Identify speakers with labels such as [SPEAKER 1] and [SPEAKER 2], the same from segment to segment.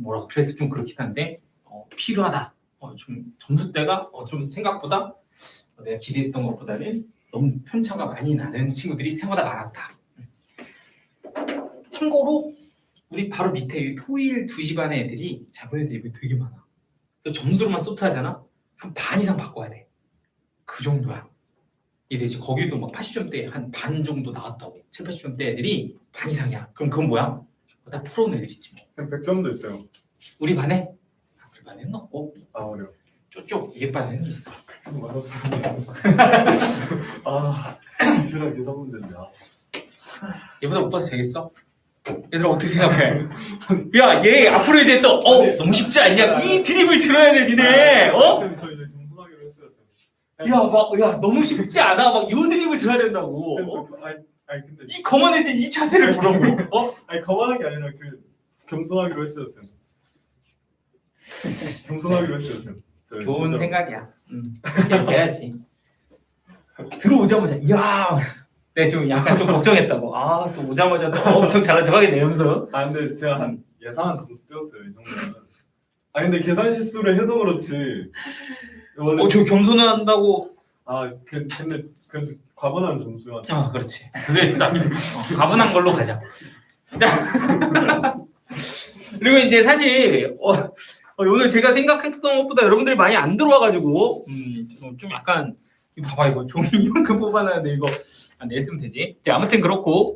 [SPEAKER 1] 뭐라고 그래서 좀 그렇긴 한데 필요하다. 좀 점수대가 좀 생각보다 내가 기대했던 것보다는 너무 편차가 많이 나는 친구들이 생각보다 많았다. 참고로 우리 바로 밑에 토일 2시 반의 애들이 작은 애들이 되게 많아. 그래서 점수로만 소트하잖아? 한 반 이상 바꿔야 돼. 그 정도야. 이 대신 거기도 막 80점대 한 반 정도 나왔다고. 7, 80점대 애들이 반 이상이야. 그럼 그건 뭐야? 다 프로 애들이지 뭐.
[SPEAKER 2] 100점도 있어요.
[SPEAKER 1] 우리 반에? 우리 반에는 없고
[SPEAKER 2] 어려워.
[SPEAKER 1] 쪼쪽 얘 반에는 있어.
[SPEAKER 2] 100점 맞았어요. 제가 계산 문제인데.
[SPEAKER 1] 얘보다 못 봐도 되겠어? 얘들아 어떻게 생각해? 야, 얘 앞으로 이제 또 너무 쉽지 않냐? 이 드립을 들어야 돼, 니네.
[SPEAKER 2] 쌤, 저 이제 겸손하기로 했어요.
[SPEAKER 1] 야, 너무 쉽지 않아. 막 이 드립을 들어야 된다고.
[SPEAKER 2] 아니 근데
[SPEAKER 1] 이 거만해진 이 자세를 보라고.
[SPEAKER 2] 아니 거만한 게 아니라 겸손하기로 했어요, 쌤. 겸손하기로 했어요, 쌤.
[SPEAKER 1] 좋은
[SPEAKER 2] 진짜.
[SPEAKER 1] 생각이야. 그렇게 해야지. 들어오자마자 야, 내가 좀 약간 좀 걱정했다고. 또 오자마자 또 엄청 잘난 척하겠네, 이러면서.
[SPEAKER 2] 근데 제가 한 예상한 점수 띄웠어요, 이 정도면. 근데 계산 실수를 해서 그렇지. 원래
[SPEAKER 1] 저 겸손한다고.
[SPEAKER 2] 근데 그 과분한 점수가.
[SPEAKER 1] 그렇지. 그게 딱 과분한 걸로 가자. 자, 그리고 이제 사실 오늘 제가 생각했던 것보다 여러분들이 많이 안 들어와가지고 좀 약간 봐봐 이거 종이 이만큼 뽑아놨는데 이거 냈으면 되지. 자, 아무튼 그렇고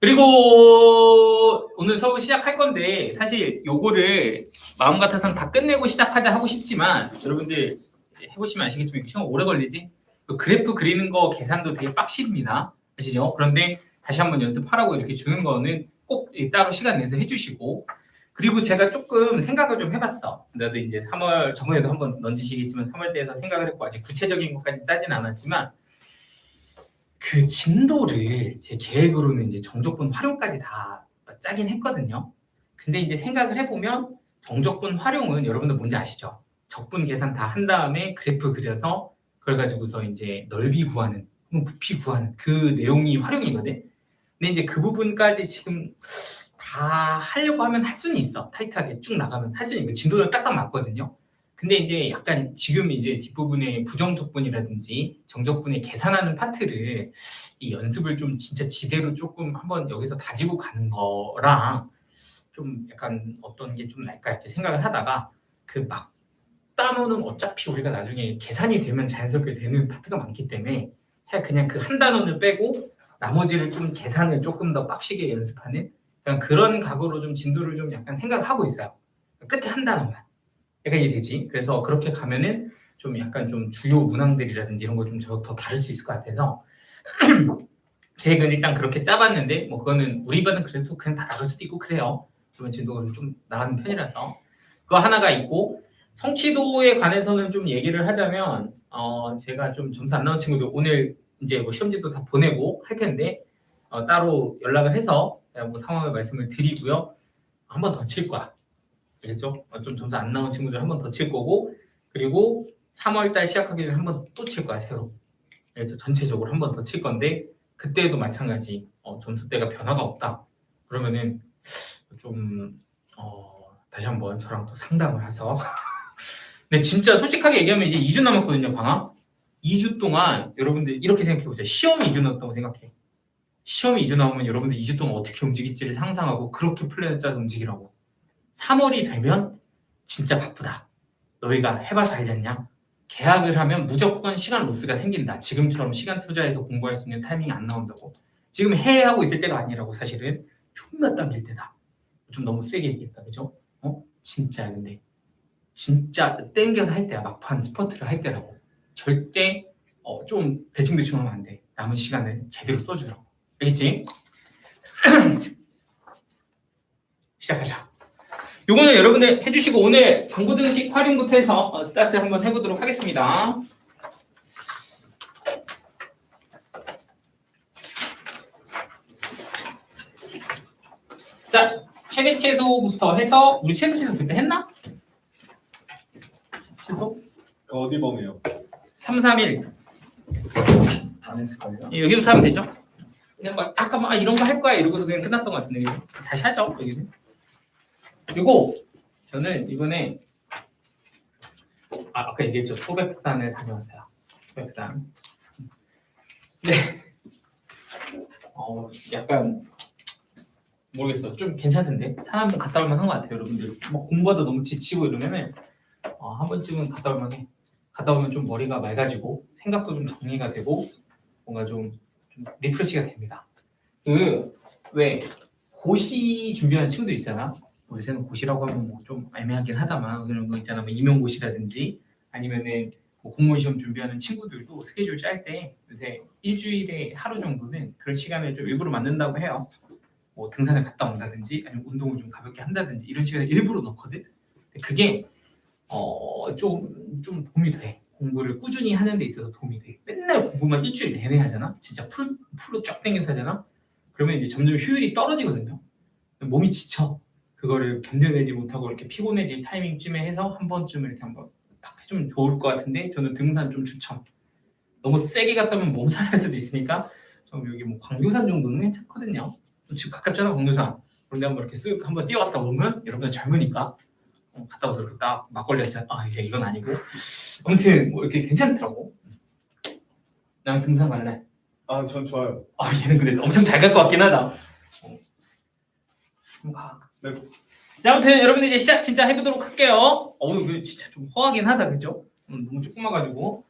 [SPEAKER 1] 그리고 오늘 수업을 시작할 건데 사실 요거를 마음 같아서는 다 끝내고 시작하자 하고 싶지만 여러분들 해보시면 아시겠지만 이거 시간 오래 걸리지? 그래프 그리는 거 계산도 되게 빡십니다. 아시죠? 그런데 다시 한번 연습하라고 이렇게 주는 거는 꼭 따로 시간 내서 해주시고 그리고 제가 조금 생각을 좀 해봤어. 나도 이제 3월 저번에도 한번 넌지시겠지만 3월 때에서 생각을 했고 아직 구체적인 것까지 짜진 않았지만 그 진도를 제 계획으로는 이제 정적분 활용까지 다 짜긴 했거든요. 근데 이제 생각을 해보면 정적분 활용은 여러분들 뭔지 아시죠? 적분 계산 다 한 다음에 그래프 그려서 그걸 가지고서 이제 넓이 구하는 부피 구하는 그 내용이 활용이거든. 근데 이제 그 부분까지 지금 다 하려고 하면 할 수는 있어. 타이트하게 쭉 나가면 할 수는 있고 진도는 딱딱 맞거든요. 근데 이제 약간 지금 이제 뒷부분에 부정적분이라든지 정적분에 계산하는 파트를 이 연습을 좀 진짜 지대로 조금 한번 여기서 다지고 가는 거랑 좀 약간 어떤 게 좀 날까 이렇게 생각을 하다가 그 막 단어는 어차피 우리가 나중에 계산이 되면 자연스럽게 되는 파트가 많기 때문에 그냥 그 한 단원을 빼고 나머지를 좀 계산을 조금 더 빡시게 연습하는 그런 각오로 좀 진도를 좀 약간 생각을 하고 있어요. 끝에 한 단어만. 약간 이해되지? 그래서 그렇게 가면은 좀 약간 좀 주요 문항들이라든지 이런 거 좀 더 다를 수 있을 것 같아서 계획은 일단 그렇게 짜봤는데 뭐 그거는 우리 반은 그래도 그냥 다 나갈 수도 있고 그래요. 그러면 진도가 좀 나가는 편이라서 그거 하나가 있고 성취도에 관해서는 좀 얘기를 하자면 제가 좀 점수 안 나온 친구들 오늘 이제 뭐 시험지도 다 보내고 할 텐데 따로 연락을 해서 뭐 상황을 말씀을 드리고요. 한 번 더 칠 거야. 알겠죠? 좀 점수 안 나온 친구들 한 번 더 칠 거고 그리고 3월달 시작하기 전에 한 번 또 칠 거야 새로. 알겠죠? 전체적으로 한 번 더 칠 건데 그때도 마찬가지 점수대가 변화가 없다. 그러면은 좀 다시 한번 저랑 또 상담을 해서 근데 진짜 솔직하게 얘기하면 이제 2주 남았거든요 방학. 2주 동안 여러분들 이렇게 생각해보자. 시험이 2주 남았다고 생각해. 시험이 2주 남으면 여러분들 2주 동안 어떻게 움직일지를 상상하고 그렇게 플랜을 짜서 움직이라고. 3월이 되면 진짜 바쁘다. 너희가 해봐서 알지 않냐? 계약을 하면 무조건 시간 로스가 생긴다. 지금처럼 시간 투자해서 공부할 수 있는 타이밍이 안 나온다고. 지금 해하고 있을 때가 아니라고 사실은 존나 당길 때다. 좀 너무 세게 얘기했다. 그죠? 진짜 근데 진짜 땡겨서 할 때야. 막판 스퍼트를 할 때라고. 절대 좀 대충대충 하면 안 돼. 남은 시간을 제대로 써주라고. 알겠지? 시작하자. 요거는 여러분들 해주시고 오늘 방구등식 활용부터 해서 스타트 한번 해보도록 하겠습니다. 자, 최대 최소부터 해서 우리 최대 최소 그때 했나? 최소?
[SPEAKER 2] 그 어디 범위요?
[SPEAKER 1] 3, 3, 1
[SPEAKER 2] 안 했을걸요?
[SPEAKER 1] 여기부터 하면 되죠? 그냥 막 잠깐만 이런 거 할 거야 이러고서 그냥 끝났던 것 같은데 다시 하죠 여기는. 그리고 저는 이번에 아까 얘기했죠. 소백산을 다녀왔어요. 소백산. 네. 약간 모르겠어. 좀 괜찮던데. 산 한번 갔다 올만 한 것 같아요, 여러분들. 뭐 공부하다 너무 지치고 이러면은 한 번쯤은 갔다 올만 해. 갔다 오면 좀 머리가 맑아지고 생각도 좀 정리가 되고 뭔가 좀 리프레시가 됩니다. 왜 고시 준비하는 친구들 있잖아. 뭐 요새는 고시라고 하면 뭐 좀 애매하긴 하다만 그런 거 있잖아. 뭐 임용고시라든지 아니면은 뭐 공무원 시험 준비하는 친구들도 스케줄 짤 때 요새 일주일에 하루 정도는 그런 시간을 좀 일부러 만든다고 해요. 뭐 등산을 갔다 온다든지 아니면 운동을 좀 가볍게 한다든지 이런 시간을 일부러 넣거든. 그게 좀 도움이 돼. 공부를 꾸준히 하는 데 있어서 도움이 돼. 맨날 공부만 일주일 내내 하잖아. 진짜 풀로 쫙 당겨서 하잖아. 그러면 이제 점점 효율이 떨어지거든요. 몸이 지쳐. 그거를 견뎌내지 못하고 이렇게 피곤해질 타이밍쯤에 해서 한 번쯤 이렇게 한번 딱 해주면 좋을 것 같은데 저는 등산 좀 추천. 너무 세게 갔다 오면 몸살 날 수도 있으니까 좀 여기 뭐 광교산 정도는 괜찮거든요. 지금 가깝잖아 광교산. 그런데 한번 이렇게 쓱 한번 뛰어갔다 오면 여러분들 젊으니까 갔다 와서 이렇게 딱 막걸리 한잔 이건 아니고 아무튼 뭐 이렇게 괜찮더라고. 난 등산 갈래.
[SPEAKER 2] 전 좋아요.
[SPEAKER 1] 얘는 근데 엄청 잘 갈 것 같긴 하다. 한번 가.
[SPEAKER 2] 네.
[SPEAKER 1] 자, 아무튼 여러분들 이제 시작 진짜 해보도록 할게요. 이거 진짜 좀 허하긴 하다, 그죠? 너무 조그마가지고.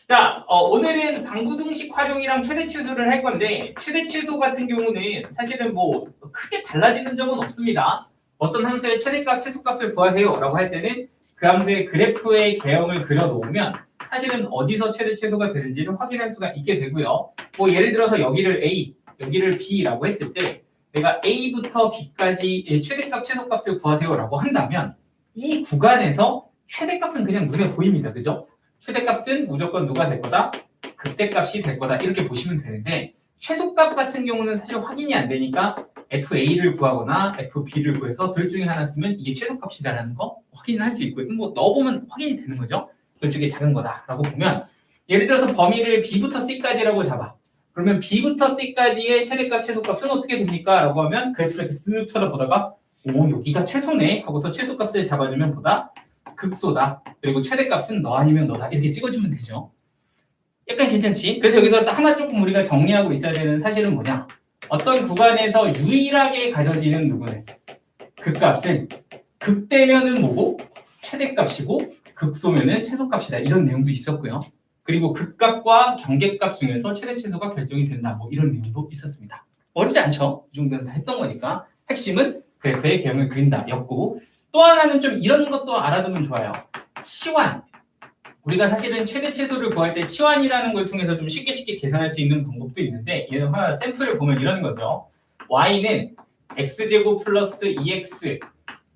[SPEAKER 1] 자, 오늘은 방부등식 활용이랑 최대 최소를 할 건데 최대 최소 같은 경우는 사실은 뭐 크게 달라지는 점은 없습니다. 어떤 함수의 최대값, 최소값을 구하세요라고 할 때는 그 함수의 그래프의 개형을 그려놓으면 사실은 어디서 최대 최소가 되는지를 확인할 수가 있게 되고요. 뭐 예를 들어서 여기를 A, 여기를 B라고 했을 때 내가 A부터 B까지 최대값, 최소값을 구하세요라고 한다면 이 구간에서 최대값은 그냥 눈에 보입니다. 그죠? 최대값은 무조건 누가 될 거다? 극대값이 될 거다. 이렇게 보시면 되는데 최소값 같은 경우는 사실 확인이 안 되니까 FA를 구하거나 FB를 구해서 둘 중에 하나 쓰면 이게 최소값이다라는 거 확인을 할 수 있고요. 뭐 넣어보면 확인이 되는 거죠. 둘 중에 작은 거다라고 보면 예를 들어서 범위를 B부터 C까지라고 잡아. 그러면 B부터 C까지의 최대값, 최소값은 어떻게 됩니까? 라고 하면 그래프를 이렇게 쓱 쳐다보다가 여기가 최소네 하고서 최소값을 잡아주면 보다 극소다. 그리고 최대값은 너 아니면 너다. 이렇게 찍어주면 되죠. 약간 괜찮지? 그래서 여기서 하나 조금 우리가 정리하고 있어야 되는 사실은 뭐냐? 어떤 구간에서 유일하게 가져지는 누구는 극값은 극대면은 뭐고? 최대값이고 극소면은 최소값이다. 이런 내용도 있었고요. 그리고 극값과 경계값 중에서 최대 최소가 결정이 된다. 뭐 이런 내용도 있었습니다. 어렵지 않죠? 이 정도는 다 했던 거니까. 핵심은 그래프의 개형을 그린다. 였고 또 하나는 좀 이런 것도 알아두면 좋아요. 치환. 우리가 사실은 최대 최소를 구할 때 치환이라는 걸 통해서 좀 쉽게 계산할 수 있는 방법도 있는데 얘는 하나 샘플을 보면 이런 거죠. y는 x제곱 플러스 2x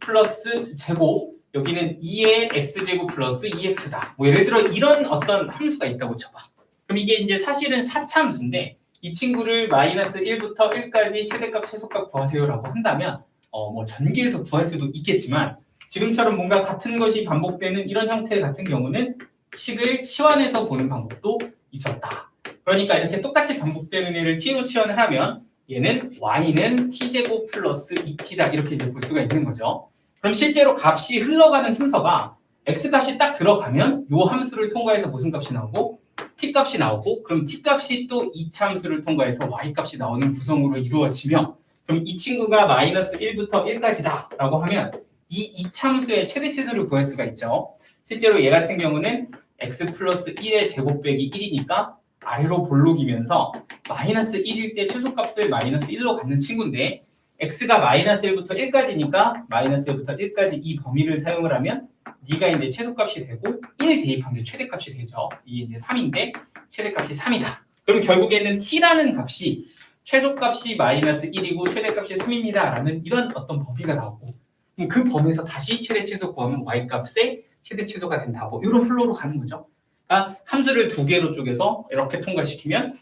[SPEAKER 1] 플러스 제곱 여기는 2의 x제곱 플러스 2x다. 뭐 예를 들어 이런 어떤 함수가 있다고 쳐봐. 그럼 이게 이제 사실은 4차함수인데 이 친구를 마이너스 1부터 1까지 최대값 최소값 구하세요라고 한다면 뭐 전개해서 구할 수도 있겠지만 지금처럼 뭔가 같은 것이 반복되는 이런 형태 같은 경우는 식을 치환해서 보는 방법도 있었다. 그러니까 이렇게 똑같이 반복되는 애를 t로 치환을 하면 얘는 y는 t제곱 플러스 2t다. 이렇게 이제 볼 수가 있는 거죠. 그럼 실제로 값이 흘러가는 순서가 x값이 딱 들어가면 이 함수를 통과해서 무슨 값이 나오고 t값이 나오고 그럼 t값이 또 2차 함수를 통과해서 y값이 나오는 구성으로 이루어지며 그럼 이 친구가 마이너스 1부터 1까지다 라고 하면 이 2차 함수의 최대 최소를 구할 수가 있죠. 실제로 얘 같은 경우는 x 플러스 1의 제곱 빼기 1이니까 아래로 볼록이면서 마이너스 1일 때 최소값을 마이너스 1로 갖는 친구인데 x가 마이너스 1부터 1까지니까 마이너스 1부터 1까지 이 범위를 사용을 하면 네가 이제 최소값이 되고 1 대입한 게 최대값이 되죠. 이게 이제 3인데 최대값이 3이다. 그럼 결국에는 t라는 값이 최소값이 마이너스 1이고 최대값이 3입니다. 라는 이런 어떤 범위가 나오고 그럼 그 범위에서 다시 최대 최소 구하면 y값의 최대 최소가 된다. 뭐 이런 플로우로 가는 거죠. 그러니까 함수를 두 개로 쪼개서 이렇게 통과시키면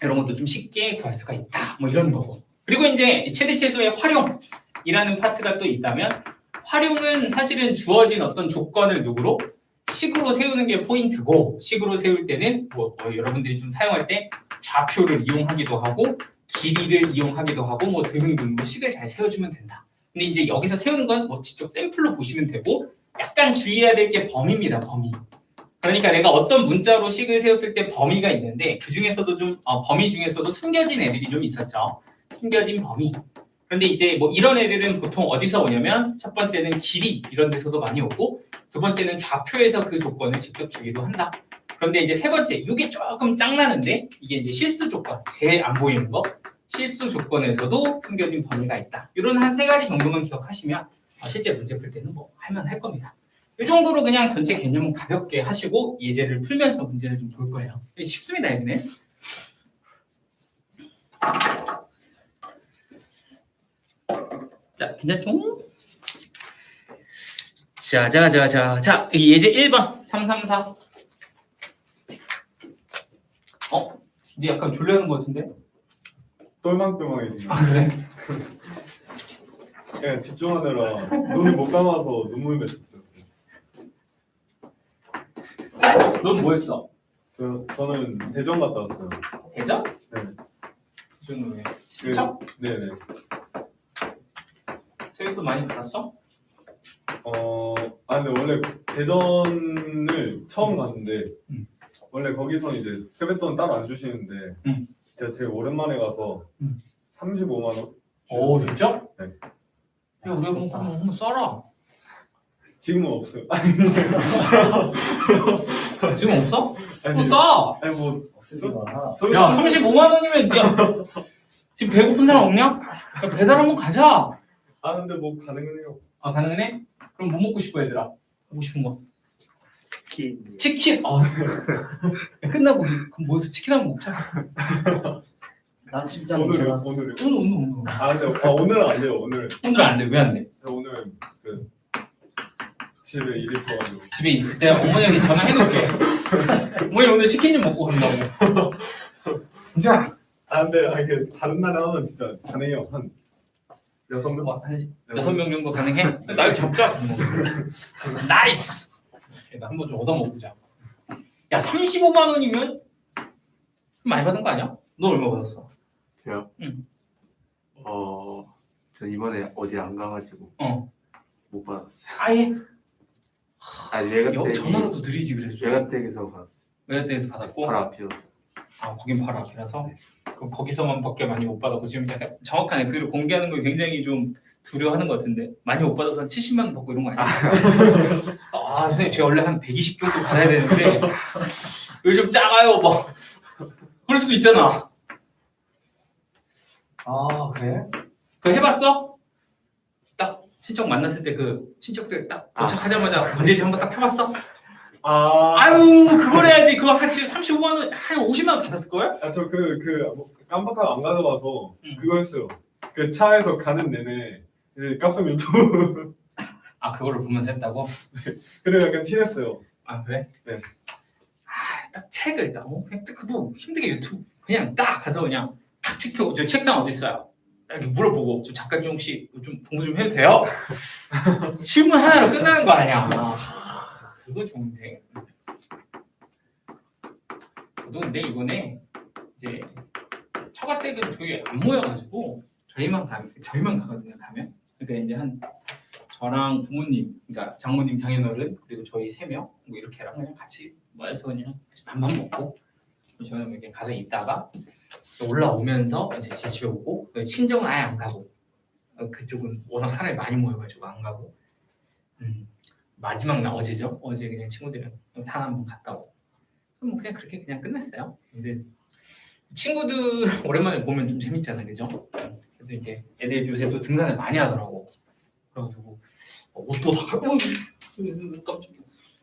[SPEAKER 1] 이런 것도 좀 쉽게 구할 수가 있다. 뭐 이런 거고. 그리고 이제 최대 최소의 활용이라는 파트가 또 있다면 활용은 사실은 주어진 어떤 조건을 누구로? 식으로 세우는 게 포인트고 식으로 세울 때는 뭐 여러분들이 좀 사용할 때 좌표를 이용하기도 하고 길이를 이용하기도 하고 뭐 등등 뭐 식을 잘 세워주면 된다. 근데 이제 여기서 세우는 건 뭐 직접 샘플로 보시면 되고 약간 주의해야 될 게 범위입니다. 범위. 그러니까 내가 어떤 문자로 식을 세웠을 때 범위가 있는데 그 중에서도 좀 범위 중에서도 숨겨진 애들이 좀 있었죠. 숨겨진 범위. 그런데 이제 뭐 이런 애들은 보통 어디서 오냐면 첫 번째는 길이 이런 데서도 많이 오고 두 번째는 좌표에서 그 조건을 직접 주기도 한다. 그런데 이제 세 번째 이게 조금 짱나는데 이게 이제 실수 조건 제일 안 보이는 거 실수 조건에서도 숨겨진 범위가 있다. 이런 한 세 가지 정도만 기억하시면 실제 문제 풀 때는 뭐 할만할 겁니다. 이 정도로 그냥 전체 개념은 가볍게 하시고 예제를 풀면서 문제를 좀 볼 거예요. 쉽습니다, 얘는. 자, 괜찮죠? 자, 이 예제 1번 334. 니 약간 졸려하는 것 같은데?
[SPEAKER 2] 똘망똘망해지네.
[SPEAKER 1] 아, 그래?
[SPEAKER 2] 그냥 집중하느라 눈을 못 감아서 눈물 맺혔어요.
[SPEAKER 1] 넌 뭐 했어?
[SPEAKER 2] 저는 대전 갔다 왔어요.
[SPEAKER 1] 대전?
[SPEAKER 2] 네.
[SPEAKER 1] 대전은 왜? 신청?
[SPEAKER 2] 네네.
[SPEAKER 1] 세뱃돈 많이 받았어?
[SPEAKER 2] 근데 원래 대전을 처음 갔는데
[SPEAKER 1] 음.
[SPEAKER 2] 원래 거기서 이제 세뱃돈 따로 안 주시는데 제가 되게 오랜만에 가서 35만 원.
[SPEAKER 1] 오, 진짜?
[SPEAKER 2] 네.
[SPEAKER 1] 야, 우리가 그럼 한번 써라.
[SPEAKER 2] 지금은 없어요.
[SPEAKER 1] 지금 없어?
[SPEAKER 2] 아니,
[SPEAKER 1] 뭐 써!
[SPEAKER 2] 아니 뭐
[SPEAKER 1] 야, 35만 원이면 야, 지금 배고픈 사람 없냐? 야, 배달 한번 가자.
[SPEAKER 2] 근데 뭐 가능은 해요.
[SPEAKER 1] 아, 가능해? 그럼 뭐 먹고 싶어, 얘들아? 먹고 싶은 거? 치킨! 야, 끝나고 우리 그럼 모여서 치킨 한번 먹자.
[SPEAKER 3] 난 진짜
[SPEAKER 2] 오늘은.
[SPEAKER 1] 오늘.
[SPEAKER 2] 근데 오늘은 안 돼요. 오늘
[SPEAKER 1] 오늘 안 돼. 왜 안 돼?
[SPEAKER 2] 오늘 그 집에 일이 있어가지고.
[SPEAKER 1] 집에 있을 때 어머니한테 전화해놓을게. 어머니 오늘 치킨 좀 먹고 간다고. 진짜?
[SPEAKER 2] 근데 이게 다른 나라 하면 진짜 가능해요. 한 6명?
[SPEAKER 1] 한 6명 정도 가능해? 날 잡자. 나이스! 나 한번 좀 얻어먹자. 야, 35만 원이면 많이 받은 거 아니야? 너 얼마 받았어?
[SPEAKER 4] 제가
[SPEAKER 1] 응.
[SPEAKER 4] 저 이번에 어디 안 가가지고 못 받았어요.
[SPEAKER 1] 아예?
[SPEAKER 4] 외가댁이
[SPEAKER 1] 전화로도 드리지 그랬어.
[SPEAKER 4] 외가댁에서 받았어요.
[SPEAKER 1] 외가댁에서 받았고?
[SPEAKER 4] 바로 앞이어서.
[SPEAKER 1] 아, 거긴 바로 앞이라서? 그럼 거기서만 밖에 많이 못 받았고 지금 약간 정확한 액수를 공개하는 걸 굉장히 좀 두려워하는 것 같은데 많이 못 받아서 한 70만 원 받고 이런 거 아니야? 선생님 제가 원래 한 120 정도 받아야 되는데 요즘 작아요 뭐 그럴 수도 있잖아. 그래? 그거 해봤어? 딱 친척 만났을 때 그 친척들 딱 도착하자마자 문제집 한번 딱 펴봤어? 아유 그걸 해야지. 그거 한 지금 35만 원, 한 50만 원 받았을걸?
[SPEAKER 2] 저 뭐 깜빡하고 안 가져가서 그거 했어요. 그 차에서 가는 내내 이제 깝성 유튜브
[SPEAKER 1] 그거를 보면서 했다고?
[SPEAKER 2] 그래 약간 티냈어요.
[SPEAKER 1] 그래?
[SPEAKER 2] 네.
[SPEAKER 1] 딱 책을 딱 그냥 뭐 힘들게 유튜브 그냥 딱 가서 그냥 탁 책 펴고 저 책상 어디 있어요? 이렇게 물어보고 저 작가님 혹시 좀 공부 좀 해도 돼요? 질문 하나로 끝나는 거 아니야? 그거 좋은데. 저도 근데 이번에 이제 처가댁은 저기 안 모여가지고 저희만 가거든요. 가면 그러니까 이제 한 저랑 부모님, 그러니까 장모님, 장인어른 그리고 저희 3명 뭐 이렇게랑 그냥 같이 모여서 그냥 같이 밥만 먹고 저는 이렇게 가서 있다가 올라오면서 이제 제 집에 오고 친정은 아예 안 가고 그쪽은 워낙 사람이 많이 모여가지고 안 가고 마지막 날 어제죠. 어제 그냥 친구들이랑 산 한번 갔다 오고 뭐 그냥 그렇게 그냥 끝냈어요. 근데 친구들 오랜만에 보면 좀 재밌잖아, 그죠? 그래도 이제 애들 요새 또 등산을 많이 하더라고. 그래가지고 옷도 다 깜짝이야.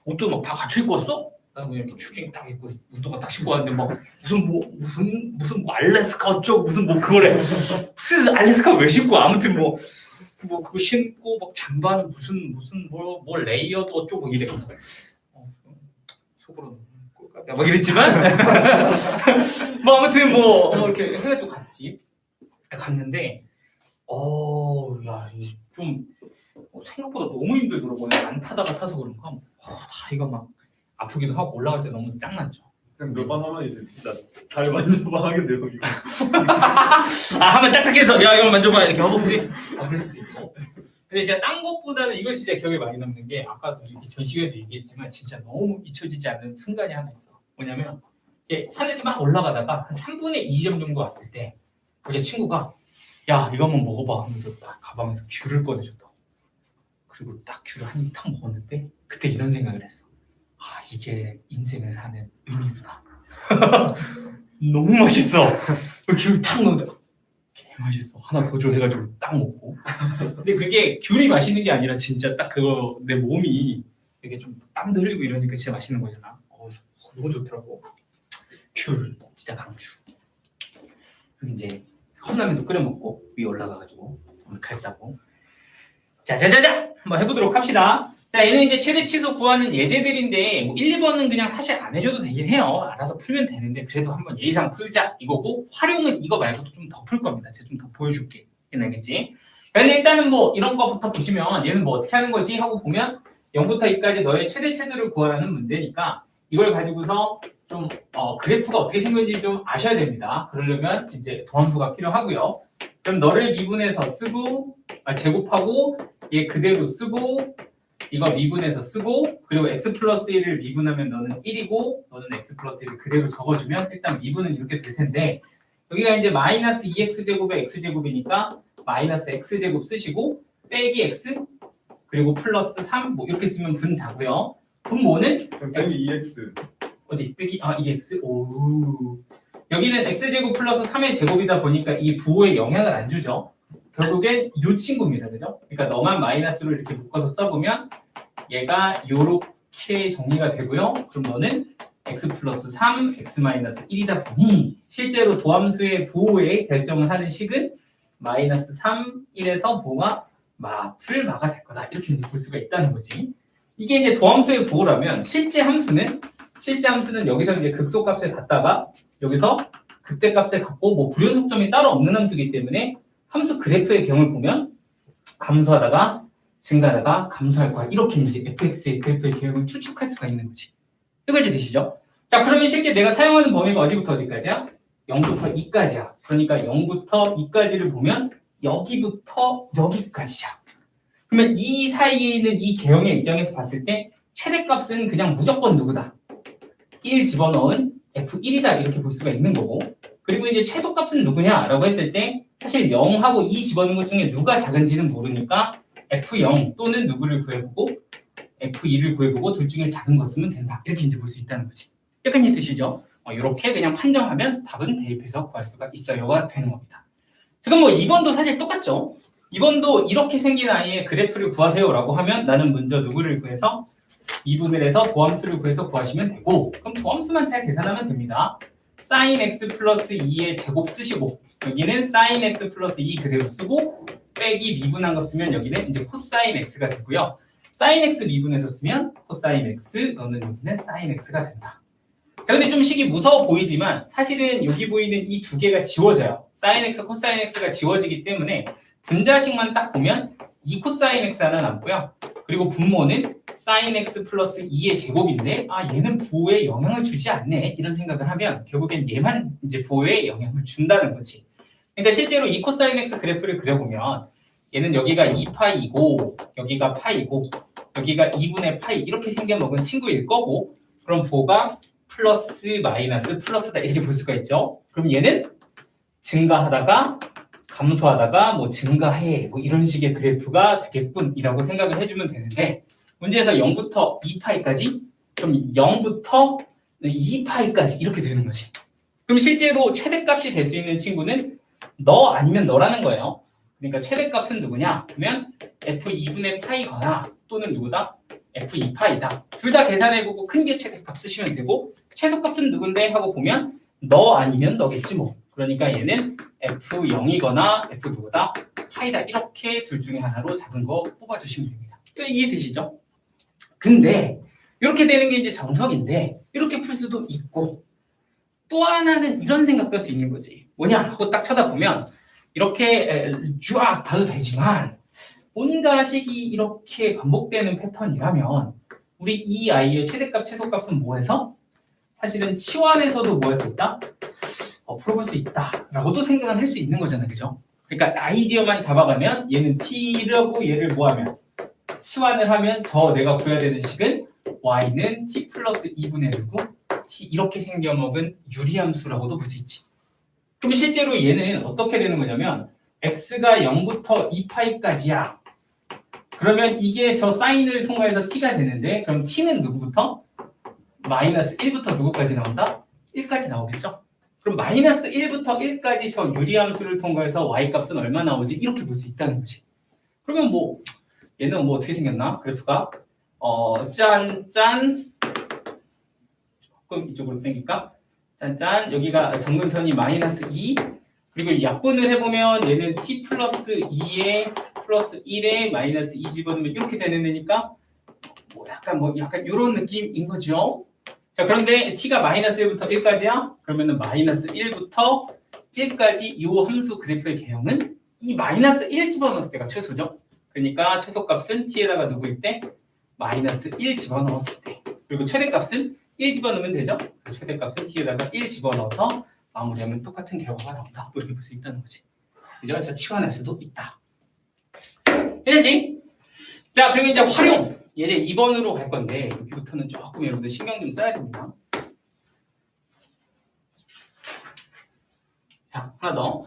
[SPEAKER 1] 옷도 막 다 갖춰 입고 왔어? 나는 그냥 이렇게 추ging 딱 입고 운동화 딱 신고 왔는데 막 무슨 뭐 알래스카 어쩌고 무슨 뭐 그거래. 무슨 알래스카 왜 신고 아무튼 뭐 그거 신고 막 잠바는 무슨 뭐 레이어드 어쩌고 이래. 속으로 꼴깍이야 막 이랬지만 뭐 아무튼 뭐 이렇게 해가지고 갔는데 좀 생각보다 너무 힘들더라고요. 안 타다가 타서 그런가 다리가 막 아프기도 하고 올라갈 때 너무 짱났죠.
[SPEAKER 2] 그냥 몇 번 하면 이제 진짜 잘 만져봐 하겠네요 이거.
[SPEAKER 1] 한번 딱딱해서 야 이거 만져봐 이렇게 허벅지. 그럴 수도 있고. 근데 진짜 딴 것보다는 이걸 진짜 기억에 많이 남는 게 아까도 이렇게 전시회도 얘기했지만 진짜 너무 잊혀지지 않는 순간이 하나 있어. 뭐냐면 산에 이렇게 막 올라가다가 한 3분의 2점 정도 왔을 때 제 친구가 야 이거 한번 먹어봐 하면서 딱 가방에서 귤을 꺼내줬다고. 그리고 딱 귤을 한 입 탁 먹었는데 그때 이런 생각을 했어. 아 이게 인생을 사는 의미구나. 너무 맛있어. 귤 탁 넣는데 개 맛있어. 하나 더 줘 해가지고 딱 먹고. 근데 그게 귤이 맛있는 게 아니라 진짜 딱 그거 내 몸이 이렇게 좀 땀도 흘리고 이러니까 진짜 맛있는 거잖아. 너무 좋더라고. 귤 진짜 강추. 그리고 이제 컵라면도 끓여 먹고 위에 올라가가지고 오늘 갈다고. 자자자자 한번 해보도록 합시다. 자 얘는 이제 최대 치수 구하는 예제들인데 뭐 1, 2번은 그냥 사실 안 해줘도 되긴 해요. 알아서 풀면 되는데 그래도 한번 예의상 풀자 이거고 활용은 이거 말고도 좀 더 풀 겁니다. 제가 좀 더 보여줄게. 알겠지? 근데 일단은 뭐 이런 거부터 보시면 얘는 뭐 어떻게 하는 거지 하고 보면 0부터 2까지 너의 최대 치수를 구하라는 문제니까 이걸 가지고서 좀 그래프가 어떻게 생겼는지 좀 아셔야 됩니다. 그러려면 이제 도함수가 필요하고요. 그럼 너를 미분해서 쓰고 제곱하고 얘 그대로 쓰고 이거 미분해서 쓰고 그리고 x 플러스 1을 미분하면 너는 1이고 너는 x 플러스 1을 그대로 적어주면 일단 미분은 이렇게 될 텐데 여기가 이제 마이너스 2x제곱에 x제곱이니까 마이너스 x제곱 쓰시고 빼기 x 그리고 플러스 3 뭐 이렇게 쓰면 분자고요. 분모는
[SPEAKER 2] 빼기 2x.
[SPEAKER 1] 어디 빼기 2x 오 여기는 x제곱 플러스 3의 제곱이다 보니까 이 부호에 영향을 안 주죠. 결국엔 이 친구입니다. 그죠? 그러니까 너만 마이너스로 이렇게 묶어서 써보면 얘가 요렇게 정리가 되고요. 그럼 너는 x 플러스 3, x 마이너스 1이다 보니 실제로 도함수의 부호에 결정을 하는 식은 마이너스 3, 1에서 부호가 풀마가 될 거다. 이렇게 이제 볼 수가 있다는 거지. 이게 이제 도함수의 부호라면 실제 함수는 여기서 이제 극소값을 갖다가 여기서 극대값을 갖고 뭐 불연속점이 따로 없는 함수이기 때문에 함수 그래프의 경을 보면 감소하다가 증가하다가 감소할 거야. 이렇게 이제 fx의 그래프의 계획을 추측할 수가 있는 거지. 여기까지 되시죠? 자, 그러면 실제 내가 사용하는 범위가 어디부터 어디까지야? 0부터 2까지야. 그러니까 0부터 2까지를 보면 여기부터 여기까지야. 그러면 이 사이에 있는 이 개형의 입장에서 봤을 때 최대값은 그냥 무조건 누구다? 1 집어넣은 f1이다 이렇게 볼 수가 있는 거고 그리고 이제 최소값은 누구냐라고 했을 때 사실 0하고 2 집어넣은 것 중에 누가 작은지는 모르니까 f0 또는 누구를 구해보고 f2를 구해보고 둘 중에 작은 거 쓰면 된다 이렇게 이제 볼 수 있다는 거지. 약간 이 뜻이죠. 이렇게 그냥 판정하면 답은 대입해서 구할 수가 있어요가 되는 겁니다. 지금 뭐 2번도 사실 똑같죠. 2번도 이렇게 생긴 아이의 그래프를 구하세요라고 하면 나는 먼저 누구를 구해서 2분을 해서 도함수를 구해서 구하시면 되고 그럼 도함수만 잘 계산하면 됩니다. sin x 플러스 2의 제곱 쓰시고 여기는 sin x 플러스 2 그대로 쓰고 빼기 미분한 거 쓰면 여기는 이제 코사인 x가 되고요. sin x 미분해서 쓰면 코사인 x 너는 여기는 sin x가 된다. 자 근데 좀 식이 무서워 보이지만 사실은 여기 보이는 이 두 개가 지워져요. sin x, 코사인 x가 지워지기 때문에 분자식만 딱 보면 2 코사인 x 하나 남고요. 그리고 분모는 sin x 플러스 2의 제곱인데 얘는 부호에 영향을 주지 않네 이런 생각을 하면 결국엔 얘만 이제 부호에 영향을 준다는 거지. 그러니까 실제로 2 코사인 x 그래프를 그려보면 얘는 여기가 2파이고 여기가 파이고 여기가 2분의 파이 이렇게 생겨먹은 친구일 거고 그럼 부호가 플러스 마이너스 플러스다 이렇게 볼 수가 있죠. 그럼 얘는 증가하다가 감소하다가 뭐 증가해 뭐 이런 식의 그래프가 되겠군이라고 생각을 해주면 되는데 문제에서 0부터 2파이까지 그럼 0부터 2파이까지 이렇게 되는 거지. 그럼 실제로 최대값이 될 수 있는 친구는 너 아니면 너라는 거예요. 그러니까 최대값은 누구냐? 그러면 f2분의 파이거나 또는 누구다? f2파이다. 둘 다 계산해보고 큰 게 최대값 쓰시면 되고 최소값은 누군데? 하고 보면 너 아니면 너겠지 뭐. 그러니까 얘는 f0이거나 f 누구다? 파이다. 이렇게 둘 중에 하나로 작은 거 뽑아주시면 됩니다. 이해되시죠? 근데 이렇게 되는 게 이제 정석인데 이렇게 풀 수도 있고 또 하나는 이런 생각도 할 수 있는 거지. 뭐냐 하고 딱 쳐다보면 이렇게 쫙 봐도 되지만 뭔가 식이 이렇게 반복되는 패턴이라면 우리 이 아이의 최대값, 최소값은 뭐해서 사실은 치환에서도 뭐 할 수 있다? 풀어볼 수 있다라고도 생각은 할 수 있는 거잖아, 그죠? 그러니까 아이디어만 잡아가면 얘는 t라고 얘를 뭐 하면 치환을 하면 저 내가 구해야 되는 식은 y는 t 플러스 2분의 누구? t 이렇게 생겨먹은 유리함수라고도 볼 수 있지. 그럼 실제로 얘는 어떻게 되는 거냐면 x가 0부터 2파이까지야. 그러면 이게 저 사인을 통과해서 t가 되는데 그럼 t는 누구부터? 마이너스 1부터 누구까지 나온다? 1까지 나오겠죠? 그럼 마이너스 1부터 1까지 저 유리함수를 통과해서 y값은 얼마 나오지? 이렇게 볼 수 있다는 거지. 그러면 뭐 얘는 뭐 어떻게 생겼나? 그래프가 짠짠 조금 이쪽으로 당길까? 짠짠 여기가 정근선이 마이너스 2 그리고 약분을 해보면 얘는 t 플러스 2에 플러스 1에 마이너스 2 집어넣으면 이렇게 되는 애니까 뭐 약간 이런 느낌인 거죠. 자 그런데 t가 마이너스 1부터 1까지야? 그러면은 마이너스 1부터 1까지 이 함수 그래프의 개형은 이 마이너스 1 집어넣었을 때가 최소죠. 그러니까 최소값은 t에다가 누구일 때? 마이너스 1 집어넣었을 때. 그리고 최대값은 1 집어넣으면 되죠. 최대값은 t에다가 1 집어넣어서 마무리하면 똑같은 결과가 나온다. 이렇게 볼 수 있다는 거지. 그죠? 그래서 치환할 수도 있다. 되지? 자, 그리고 이제 활용. 이제 2번으로 갈 건데 여기부터는 조금 여러분들 신경 좀 써야 됩니다. 자, 하나 더.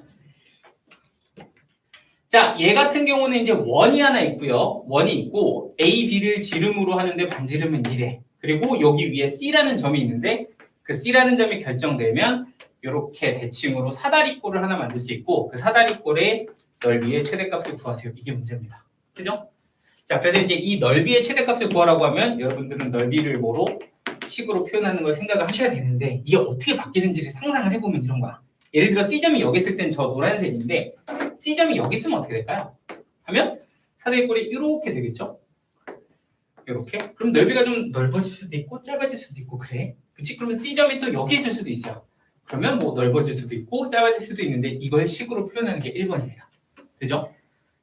[SPEAKER 1] 자, 얘 같은 경우는 이제 원이 하나 있고요. 원이 있고 A, B를 지름으로 하는데 반지름은 1에 그리고 여기 위에 C라는 점이 있는데 그 C라는 점이 결정되면 이렇게 대칭으로 사다리꼴을 하나 만들 수 있고 그 사다리꼴의 넓이의 최대값을 구하세요. 이게 문제입니다. 그죠? 자, 그래서 이제 이 넓이의 최대값을 구하라고 하면 여러분들은 넓이를 뭐로? 식으로 표현하는 걸 생각을 하셔야 되는데 이게 어떻게 바뀌는지를 상상을 해보면 이런 거야. 예를 들어 C점이 여기 있을 땐 저 노란색인데 C점이 여기 있으면 어떻게 될까요? 하면 사다리꼴이 이렇게 되겠죠? 이렇게. 그럼 넓이가 좀 넓어질 수도 있고 짧아질 수도 있고 그래. 그치? 그러면 C점이 또 여기 있을 수도 있어요. 그러면 뭐 넓어질 수도 있고 짧아질 수도 있는데 이걸 식으로 표현하는 게 1번입니다. 되죠?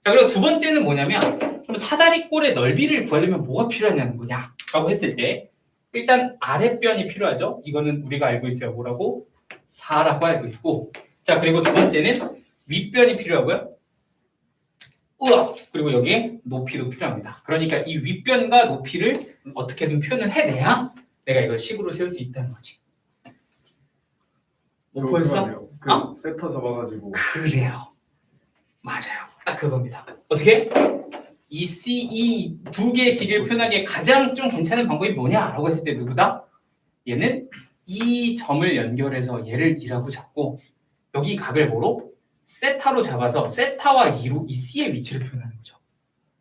[SPEAKER 1] 자, 그리고 두 번째는 뭐냐면 그럼 사다리꼴의 넓이를 구하려면 뭐가 필요하냐는 거냐? 라고 했을 때 일단 아랫변이 필요하죠? 이거는 우리가 알고 있어요. 뭐라고? 4라고 알고 있고 자, 그리고 두 번째는 윗변이 필요하고요. 우와! 그리고 여기에 높이도 필요합니다. 그러니까 이 윗변과 높이를 어떻게든 표현을 해내야 내가 이걸 식으로 세울 수 있다는 거지. 못 보였어?
[SPEAKER 2] 그
[SPEAKER 1] 어?
[SPEAKER 2] 세타 잡아가지고
[SPEAKER 1] 그래요. 맞아요. 딱 그겁니다. 어떻게? 이 두 개의 길이를 표현하기에 가장 좀 괜찮은 방법이 뭐냐라고 했을 때 누구다? 얘는 이 점을 연결해서 얘를 2라고 잡고 여기 각을 뭐로? 세타로 잡아서 세타와 2로 이 C의 위치를 표현하는 거죠.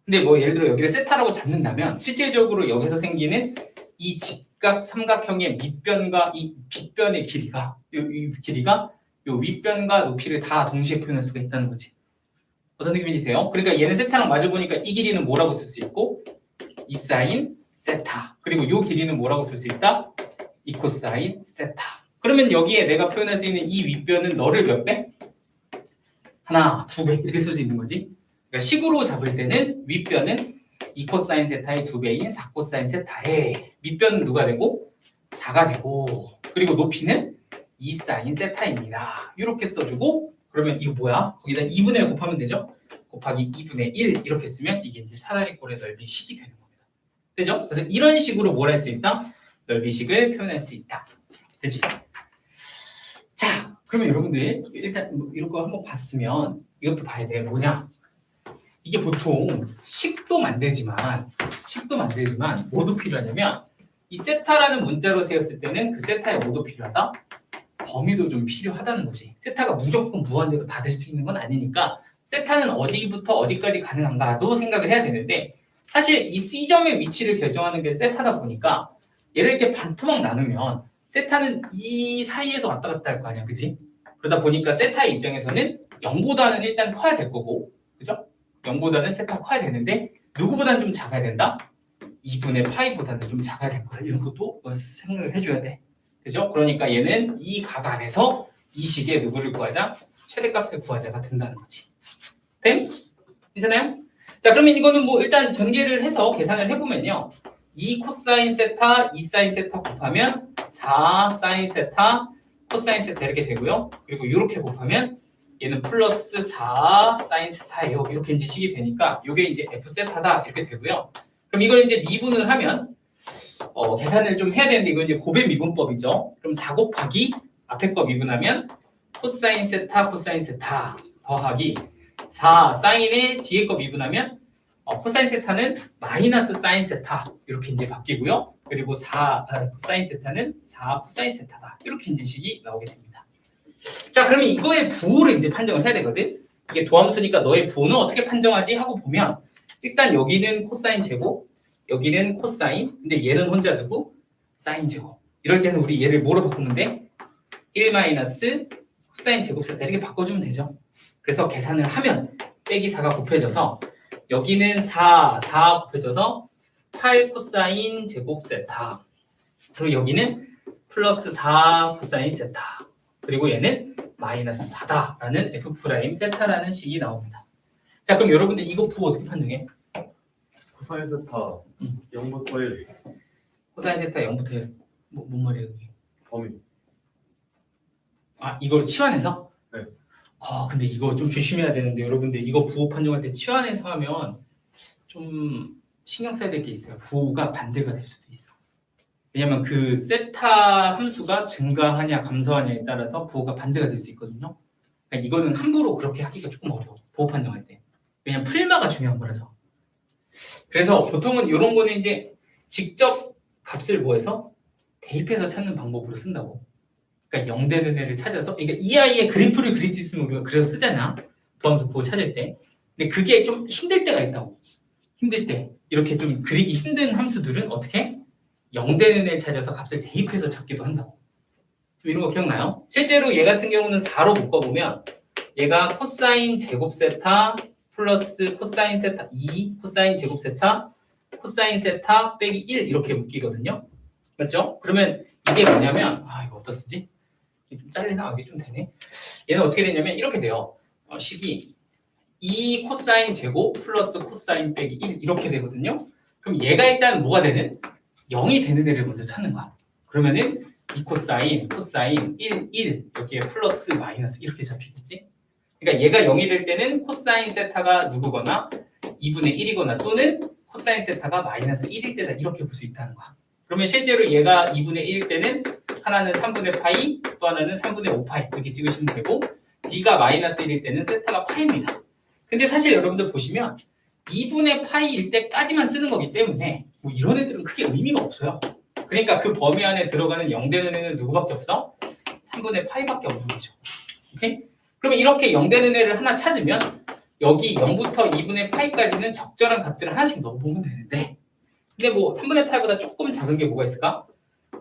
[SPEAKER 1] 근데 뭐 예를 들어 여기를 세타라고 잡는다면 실질적으로 여기서 생기는 이 직각 삼각형의 밑변과 이 빗변의 길이가 이 길이가 이 윗변과 높이를 다 동시에 표현할 수가 있다는 거지. 어떤 느낌인지 돼요? 그러니까 얘는 세타랑 마주보니까 이 길이는 뭐라고 쓸 수 있고 이 사인 세타 그리고 이 길이는 뭐라고 쓸 수 있다? 이 코사인 세타. 그러면 여기에 내가 표현할 수 있는 이 윗변은 너를 몇 배? 하나, 2배 이렇게 쓸 수 있는 거지. 그러니까 식으로 잡을 때는 윗변은 2코사인 세타의 2배인 4코사인 세타에 밑변은 누가 되고? 4가 되고 그리고 높이는 2사인 세타입니다. 이렇게 써주고 그러면 이거 뭐야? 거기다 2분의 1 곱하면 되죠? 곱하기 2분의 1 이렇게 쓰면 이게 이제 사다리꼴의 넓이식이 되는 겁니다. 되죠? 그래서 이런 식으로 뭘 할 수 있다? 넓이식을 표현할 수 있다. 되지? 자, 그러면 여러분들 일단 이런 거 한번 봤으면 이것도 봐야 돼. 뭐냐? 이게 보통 식도 만들지만 뭐도 필요하냐면 이 세타라는 문자로 세웠을 때는 그 세타에 뭐도 필요하다? 범위도 좀 필요하다는 거지. 세타가 무조건 무한대로 다 될 수 있는 건 아니니까 세타는 어디부터 어디까지 가능한가도 생각을 해야 되는데 사실 이 C점의 위치를 결정하는 게 세타다 보니까 얘를 이렇게 반토막 나누면 세타는 이 사이에서 왔다 갔다 할 거 아니야. 그지? 그러다 보니까 세타의 입장에서는 0보다는 일단 커야 될 거고 그죠? 0보다는 세타가 커야 되는데 누구보다는 좀 작아야 된다? 2분의 파이보다는 좀 작아야 될 거야. 이런 것도 생각을 해줘야 돼. 그죠? 그러니까 얘는 이 각 안에서 이 식의 누구를 구하자? 최대값을 구하자가 된다는 거지. 됨? 괜찮아요? 자, 그러면 이거는 뭐 일단 전개를 해서 계산을 해보면요. 2 코사인 세타, 2 사인 세타 곱하면 4 사인 세타, 코사인 세타 이렇게 되고요. 그리고 이렇게 곱하면 얘는 플러스 4 사인 세타예요. 이렇게 이제 식이 되니까 이게 이제 F 세타다 이렇게 되고요. 그럼 이걸 이제 미분을 하면 계산을 좀 해야 되는데 이건 이제 곱의 미분법이죠. 그럼 4 곱하기 앞에 거 미분하면 코사인 세타 코사인 세타 더하기 4 사인의 뒤에 거 미분하면 코사인 세타는 마이너스 사인 세타 이렇게 이제 바뀌고요. 그리고 4 코사인 세타는 4 코사인 세타다 이렇게 이제 식이 나오게 됩니다. 자, 그러면 이거의 부호를 이제 판정을 해야 되거든. 이게 도함수니까 너의 부호는 어떻게 판정하지 하고 보면 일단 여기는 코사인 제곱, 여기는 코사인, 근데 얘는 혼자 두고 사인 제곱. 이럴 때는 우리 얘를 뭐로 바꾸면 돼? 1 마이너스 코사인 제곱 세타 이렇게 바꿔주면 되죠. 그래서 계산을 하면 빼기 4가 곱해져서 여기는 4 곱해져서 8 코사인 제곱 세타. 그리고 여기는 플러스 4 코사인 세타. 그리고 얘는 마이너스 4다라는 F 프라임 세타라는 식이 나옵니다. 자, 그럼 여러분들 이거 부호 어떻게 판정해?
[SPEAKER 2] 코사인 세타 0부터 1
[SPEAKER 1] 코사인 세타 0부터 1. 뭔 말이에요, 이게?
[SPEAKER 2] 범위.
[SPEAKER 1] 아, 이걸 치환해서?
[SPEAKER 2] 네.
[SPEAKER 1] 근데 이거 좀 조심해야 되는데 여러분들 이거 부호 판정할 때 치환해서 하면 좀 신경 써야 될 게 있어요. 부호가 반대가 될 수도 있어. 왜냐면 그 세타 함수가 증가하냐 감소하냐에 따라서 부호가 반대가 될 수 있거든요. 그러니까 이거는 함부로 그렇게 하기가 조금 어려워. 부호 판정할 때. 왜냐면 풀마가 중요한 거라서. 그래서 보통은 이런 거는 이제 직접 값을 뭐해서 대입해서 찾는 방법으로 쓴다고. 그러니까 0 되는 애를 찾아서, 그러니까 이 아이의 그래프를 그릴 수 있으면 우리가 그려서 쓰잖아. 도함수 부호 찾을 때. 근데 그게 좀 힘들 때가 있다고. 힘들 때. 이렇게 좀 그리기 힘든 함수들은 어떻게? 0 되는 애를 찾아서 값을 대입해서 찾기도 한다고. 좀 이런 거 기억나요? 실제로 얘 같은 경우는 4로 묶어보면 얘가 코사인 제곱 세타 플러스 코사인 세타 2 코사인 제곱 세타 코사인 세타 빼기 1 이렇게 묶이거든요. 맞죠? 그러면 이게 뭐냐면 이거 어디다 쓰지? 이게 좀 잘리나? 이게 좀 되네. 얘는 어떻게 되냐면 이렇게 돼요. 식이 2 코사인 제곱 플러스 코사인 빼기 1 이렇게 되거든요. 그럼 얘가 일단 뭐가 되는? 0이 되는 애를 먼저 찾는 거야. 그러면은 2 코사인 1 여기에 플러스 마이너스 이렇게 잡히겠지? 그러니까 얘가 0이 될 때는 코사인 세타가 누구거나 2분의 1이거나 또는 코사인 세타가 마이너스 1일 때다 이렇게 볼 수 있다는 거야. 그러면 실제로 얘가 2분의 1일 때는 하나는 3분의 파이 또 하나는 3분의 5파이 이렇게 찍으시면 되고 D가 마이너스 1일 때는 세타가 파이입니다. 근데 사실 여러분들 보시면 2분의 파이일 때까지만 쓰는 거기 때문에 뭐 이런 애들은 크게 의미가 없어요. 그러니까 그 범위 안에 들어가는 0 되는 애는 누구밖에 없어? 3분의 파이밖에 없는 거죠. 오케이? 그러면 이렇게 0 되는 애를 하나 찾으면 여기 0부터 2분의 파이까지는 적절한 값들을 하나씩 넣어보면 되는데 근데 뭐 3분의 파이보다 조금 작은 게 뭐가 있을까?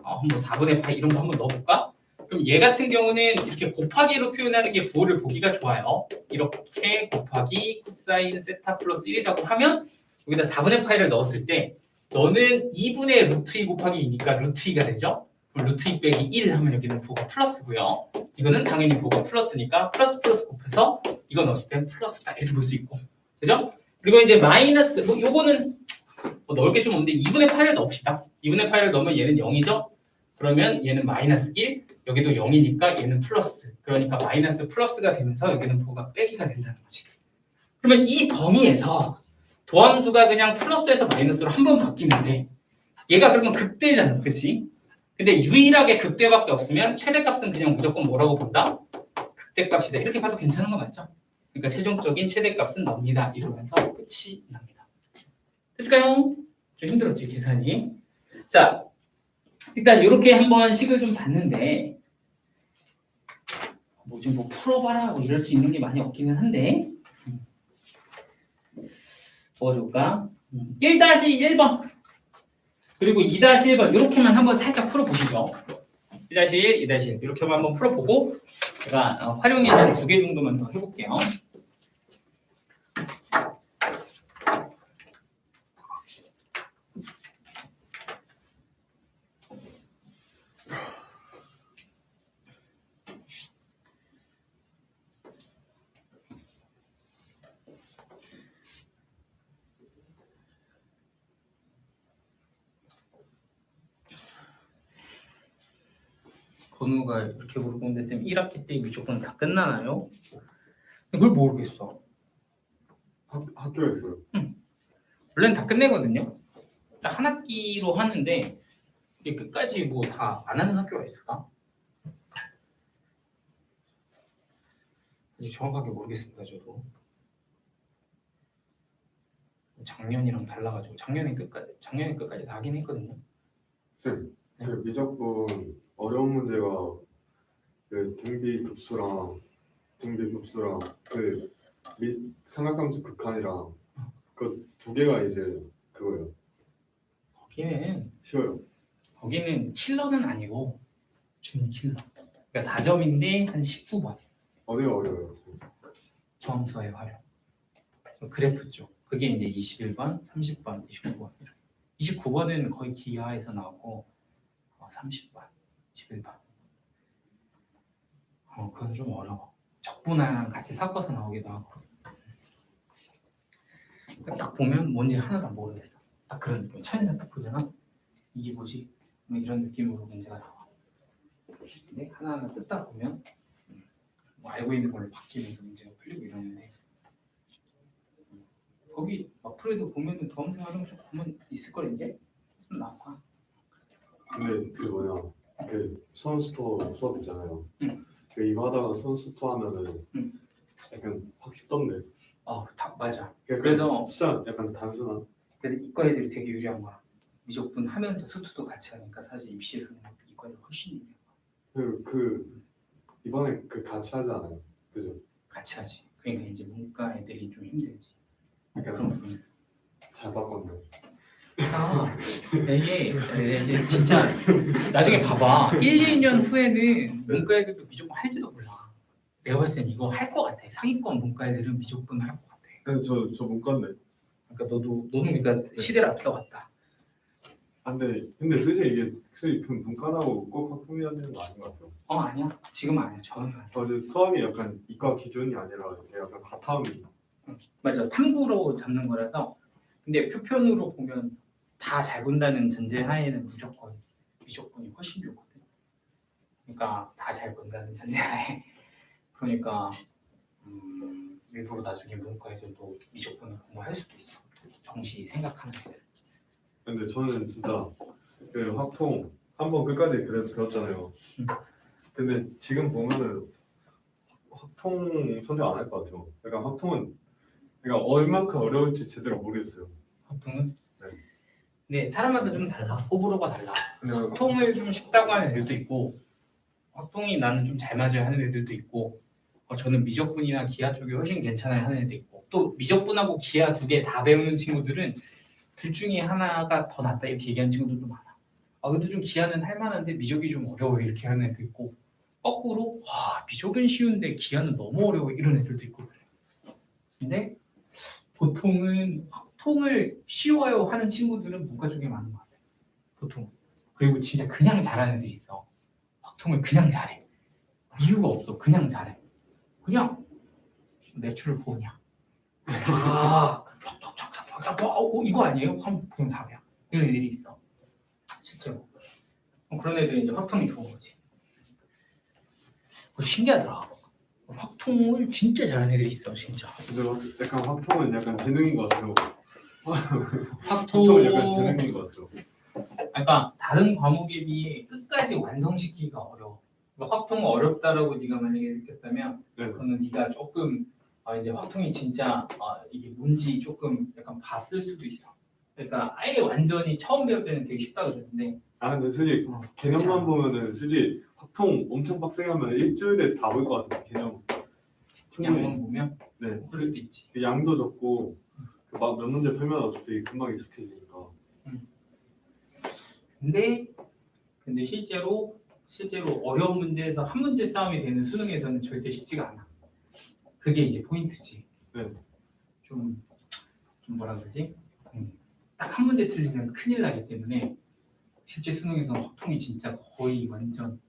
[SPEAKER 1] 한번 4분의 파이 이런 거 한번 넣어볼까? 그럼 얘 같은 경우는 이렇게 곱하기로 표현하는 게 부호를 보기가 좋아요. 이렇게 곱하기 코사인 세타 플러스 1이라고 하면 여기다 4분의 파이를 넣었을 때 너는 2분의 루트 2 곱하기 2니까 루트 2가 되죠? 그럼 루트 2 빼기 1 하면 여기는 부호가 플러스고요. 이거는 당연히 부호가 플러스니까 플러스 곱해서 이거 넣었을 땐 플러스다 이렇게 볼 수 있고. 그죠? 그리고 이제 마이너스 요거는 넣을 게 좀 없는데 2분의 파이를 넣읍시다. 2분의 파이를 넣으면 얘는 0이죠? 그러면 얘는 마이너스 1, 여기도 0이니까 얘는 플러스. 그러니까 마이너스 플러스가 되면서 여기는 부호가 빼기가 된다는 거지. 그러면 이 범위에서 도함수가 그냥 플러스에서 마이너스로 한 번 바뀌는데 얘가 그러면 극대잖아. 그치? 근데 유일하게 극대밖에 없으면 최대값은 그냥 무조건 뭐라고 본다? 극대값이다. 이렇게 봐도 괜찮은 거 맞죠? 그러니까 최종적인 최대값은 놉니다. 이러면서 끝이 납니다. 됐을까요? 좀 힘들었지 계산이. 자, 일단 이렇게 한번 식을 좀 봤는데 뭐 좀 뭐 풀어봐라 뭐 이럴 수 있는 게 많이 없기는 한데 뭐 줄까? 1-1번 그리고 2-1번 이렇게만 한번 살짝 풀어보시죠. 1-1, 2-1 이렇게만 한번 풀어보고 제가 활용 예제를 2개 정도만 더 해볼게요. 번호가 이렇게 물어보는데 쌤 1학기 때 무조건 다 끝나나요? 그걸 모르겠어.
[SPEAKER 2] 학교에서요.
[SPEAKER 1] 원래는 다 끝내거든요. 딱 한 학기로 하는데 이게 끝까지 뭐 다 안 하는 학교가 있을까? 아직 정확하게 모르겠습니다. 저도 작년이랑 달라가지고 작년에 끝까지 다 하긴 했거든요.
[SPEAKER 2] 쌤,
[SPEAKER 1] 네.
[SPEAKER 2] 그 미적분 어려운 문제가 그 등비급수랑 그 삼각함수 극한이랑 그 두 개가 이제 그거예요. 쉬워요.
[SPEAKER 1] 거기는 킬러는 아니고 준킬러. 그러니까 4점인데 한 19번.
[SPEAKER 2] 어디가 어려워요? 쌤?
[SPEAKER 1] 조함수의 활용. 그래프 쪽. 그게 이제 21번, 30번, 29번. 29번은 거의 기하에서 나오고 30번, 11번. 그건 좀 어려워. 적분하랑 같이 섞어서 나오기도 하고. 딱 보면 뭔지 하나도 모르겠어. 딱 그런 느낌. 천에서 딱 보잖아. 이게 뭐지? 뭐 이런 느낌으로 문제가 나와. 근데 하나하나 뜯다 보면 뭐 알고 있는 걸로 바뀌면서 문제가 풀리고 이러는데 거기 마플에도 보면은 도함수 활용 좀 보면 있을 걸 이제 좀 나올까?
[SPEAKER 2] 근데 그 뭐냐 그 선스토어 수업 있잖아요.
[SPEAKER 1] 응.
[SPEAKER 2] 그 이거 하다가 선스토어 하면은
[SPEAKER 1] 응.
[SPEAKER 2] 약간 확 쉽던데.
[SPEAKER 1] 다 맞아.
[SPEAKER 2] 그러니까
[SPEAKER 1] 그래서
[SPEAKER 2] 진짜 약간 단순한.
[SPEAKER 1] 그래서 이과 애들이 되게 유리한 거야. 미적분 하면서 수투도 같이 하니까 사실 입시에서는 이과 애들 훨씬 유리해.
[SPEAKER 2] 그 이번에 그 같이 하지 않아요? 그죠?
[SPEAKER 1] 같이 하지. 그러니까 이제 문과 애들이 좀 힘들지.
[SPEAKER 2] 그러니까
[SPEAKER 1] 그런 부분.
[SPEAKER 2] 잘 바꿨네.
[SPEAKER 1] 이게 이제 진짜 나중에 봐봐. 1, 2년 후에는 문과 애들도 미적분 할지도 몰라. 내가 봤을 땐 이거 할 것 같아. 상위권 문과 애들은 미적분 할 것 같아.
[SPEAKER 2] 근데 저 문과인데.
[SPEAKER 1] 그러니까 너는 그러니까 시대를 앞서갔다.
[SPEAKER 2] 근데 솔직히 그 문과라고 꼭 학부해야 되는 거 아닌 것 같아요.
[SPEAKER 1] 아니야. 지금은 아니야. 전혀 아니야.
[SPEAKER 2] 어제 수학이 약간 이과 기준이 아니라 이제 약간 과탐이.
[SPEAKER 1] 맞아. 탐구로 잡는 거라서. 근데 표편으로 보면 다 잘 본다는 전제 하에는 무조건 미적분이 훨씬 좋거든. 그러니까 다 잘 본다는 전제 하에. 그러니까 일부러 나중에 문과에서도 미적분을 공부할 수도 있어. 정시 생각하는 애들.
[SPEAKER 2] 근데 저는 진짜 그 확통 한번 끝까지 배웠잖아요. 근데 지금 보면은 확통 선택 안 할 것 같아요. 그러니까 확통은 그러니까 얼만큼 어려울지 제대로 모르겠어요.
[SPEAKER 1] 확통은?
[SPEAKER 2] 네.
[SPEAKER 1] 근데 사람마다 좀 달라. 호불호가 달라.
[SPEAKER 2] 그냥
[SPEAKER 1] 확통을 좀 쉽다고 하는 애들도 있고 확통이 나는 좀 잘 맞아요 하는 애들도 있고 저는 미적분이나 기하 쪽이 훨씬 괜찮아요 하는 애도 있고 또 미적분하고 기하 두 개 다 배우는 친구들은 둘 중에 하나가 더 낫다 이렇게 얘기하는 친구들도 많아. 근데 좀 기하는 할만한데 미적이 좀 어려워 이렇게 하는 애도 있고 거꾸로 미적은 쉬운데 기하는 너무 어려워 이런 애들도 있고 그래. 근데 보통은 확통을 쉬워요 하는 친구들은 문과 쪽에 많은 것 같아. 보통. 그리고 진짜 그냥 잘하는 애들 있어. 확통을 그냥 잘해. 이유가 없어. 그냥 잘해. 그냥 매출을 보냐. 이거 아니에요? 하면 그냥 답이야. 이런 애들이 있어. 실제로. 그런 애들이 이제 확통이 좋은 거지. 신기하더라. 확통을 진짜 잘하는 애들이 있어, 진짜.
[SPEAKER 2] 근데 약간 확통은 약간 재능인 것 같아요.
[SPEAKER 1] 확통은
[SPEAKER 2] 확통은 약간 재능인 것 같아요.
[SPEAKER 1] 그러니까 다른 과목에 비해 끝까지 완성시키기가 어려워. 그러니까 확통은 어렵다라고 네가 만약에 느꼈다면
[SPEAKER 2] 네.
[SPEAKER 1] 그거는 네가 조금 이제 확통이 진짜 이게 뭔지 조금 약간 봤을 수도 있어. 그러니까 아예 완전히 처음 배울 때는 되게 쉽다 그랬는데
[SPEAKER 2] 근데 솔직히 개념만 보면은 솔직히 확통 엄청 빡세게 하면 일주일에 다 볼 것 같아요. 개념.
[SPEAKER 1] 양만 보면
[SPEAKER 2] 네.
[SPEAKER 1] 그럴 수도 있지.
[SPEAKER 2] 그 양도 적고 몇 문제 풀면 어차피 금방 익숙해지니까.
[SPEAKER 1] 근데 실제로 어려운 문제에서 한 문제 싸움이 되는 수능에서는 절대 쉽지가 않아. 그게 이제 포인트지.
[SPEAKER 2] 네.
[SPEAKER 1] 좀 뭐라 그러지? 딱 한 문제 틀리면 큰일 나기 때문에 실제 수능에서는 확통이 진짜 거의 완전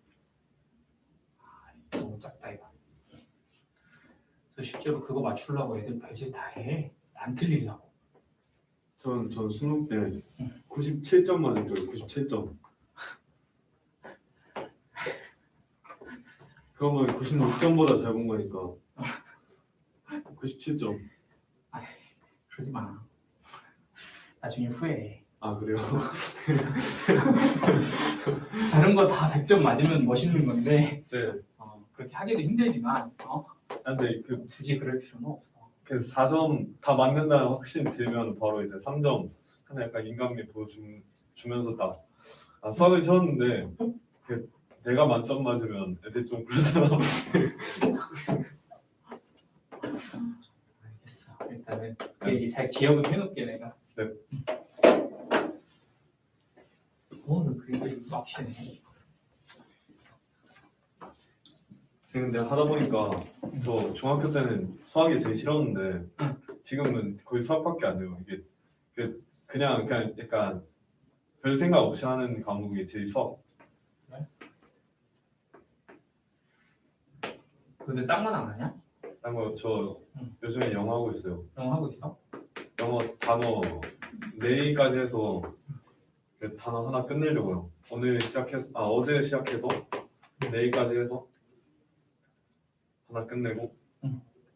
[SPEAKER 1] 너무 작다 이거. 그래서 실제로 그거 맞추려고 애들 별짓 다 해. 안 틀리려고.
[SPEAKER 2] 전 수능 때 97점 맞았어요. 97점. 그러면 96점보다 잘 본 거니까 97점.
[SPEAKER 1] 그러지 마. 나중에 후회해.
[SPEAKER 2] 아 그래요?
[SPEAKER 1] 다른 거 다 100점 맞으면 멋있는 건데
[SPEAKER 2] 네.
[SPEAKER 1] 그렇게 하기도 힘들지만
[SPEAKER 2] 근데 그
[SPEAKER 1] 굳이 그럴 필요는 없어.
[SPEAKER 2] 4점 다 맞는다는 확신 들면 바로 이제 3점 하나 약간 인간미 보여주면서 딱 수학을 쳤는데 내가 만점 맞으면 애들 좀 그러잖아.
[SPEAKER 1] 알겠어. 일단은 그 얘기 잘 기억은 해놓게 내가.
[SPEAKER 2] 네.
[SPEAKER 1] 오늘 그림이 빡시네.
[SPEAKER 2] 근데 하다 보니까 저 중학교 때는 수학이 제일 싫었는데 지금은 거의 수학밖에 안 돼요. 이게 그냥 약간 별 생각 없이 하는 과목이 제일 수학.
[SPEAKER 1] 근데 딴 건 안 하냐?
[SPEAKER 2] 딴 거 저 요즘에 영어 하고 있어요.
[SPEAKER 1] 영어 하고 있어?
[SPEAKER 2] 영어 단어 내일까지 해서 그 단어 하나 끝내려고요. 어제 시작해서 내일까지 해서 하나 끝내고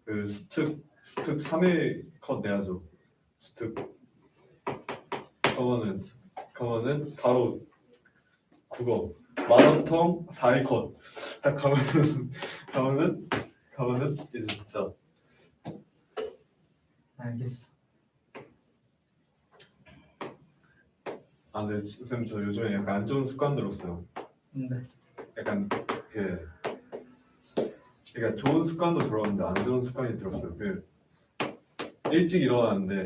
[SPEAKER 2] 그 스특 3일 컷 내야죠. 스특 그거는 바로 국어 마라톤 4일 컷 딱 가면은 이제 진짜
[SPEAKER 1] 알겠어.
[SPEAKER 2] 근데 쌤 저 요즘에 약간 안 좋은 습관 들었어요.
[SPEAKER 1] 네.
[SPEAKER 2] 약간 그러니까 좋은 습관도 들었는데 안 좋은 습관이 들었어요. 일찍 일어나는데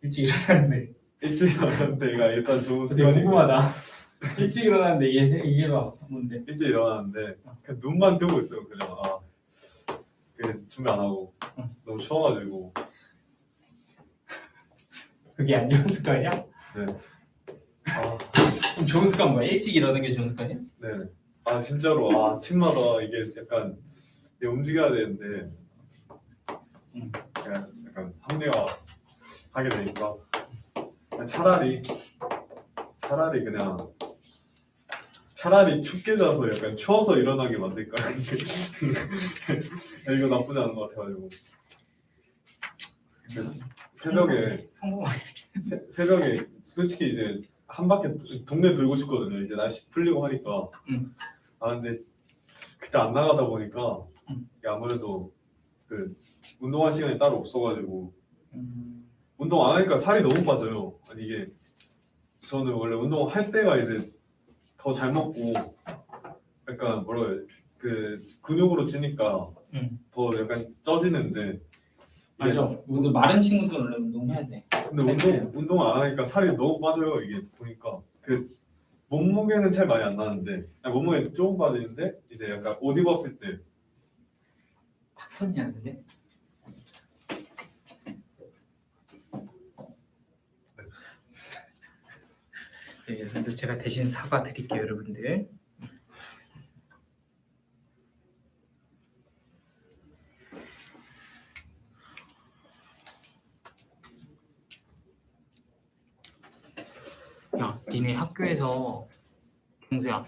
[SPEAKER 1] 일찍 일어났는데.
[SPEAKER 2] 일찍 일어나는데가 일단 좋은
[SPEAKER 1] 근데
[SPEAKER 2] 습관이고
[SPEAKER 1] 궁금하다. 일찍 일어났는데 이게 봐 뭔데?
[SPEAKER 2] 일찍 일어나는데 그냥 눈만 뜨고 있어요. 그냥 준비 안 하고 너무 추워가지고
[SPEAKER 1] 그게 안 좋은 습관이야?
[SPEAKER 2] 네.
[SPEAKER 1] 그럼 좋은 습관 뭐야? 일찍 일어나는 게 좋은 습관이야?
[SPEAKER 2] 네. 진짜로 아침마다 이게 약간 움직여야 되는데 약간 합리화하게 되니까 차라리 춥게 자서 약간 추워서 일어나게 만들까. 이거 나쁘지 않은 것 같아가지고 새벽에 솔직히 이제 한 바퀴 동네 돌고 싶거든요. 이제 날씨 풀리고 하니까. 근데 그때 안 나가다 보니까 이게 아무래도 그 운동할 시간이 따로 없어가지고 운동 안 하니까 살이 너무 빠져요. 이게 저는 원래 운동할 때가 이제 더 잘 먹고 약간 그 근육으로 찌니까 더 약간 쪄지는데
[SPEAKER 1] 맞아. 근데 마른 친구들은 원래 운동해야 돼.
[SPEAKER 2] 근데 운동 안 하니까 살이 너무 빠져요. 이게 보니까 몸무게는 차이 많이 안 나는데 몸무게 조금 빠지는데 이제 약간 옷 입었을 때
[SPEAKER 1] 확 않는데? 네, 그래서 제가 대신 사과 드릴게요, 여러분들. 야, 니네 학교에서 동생아,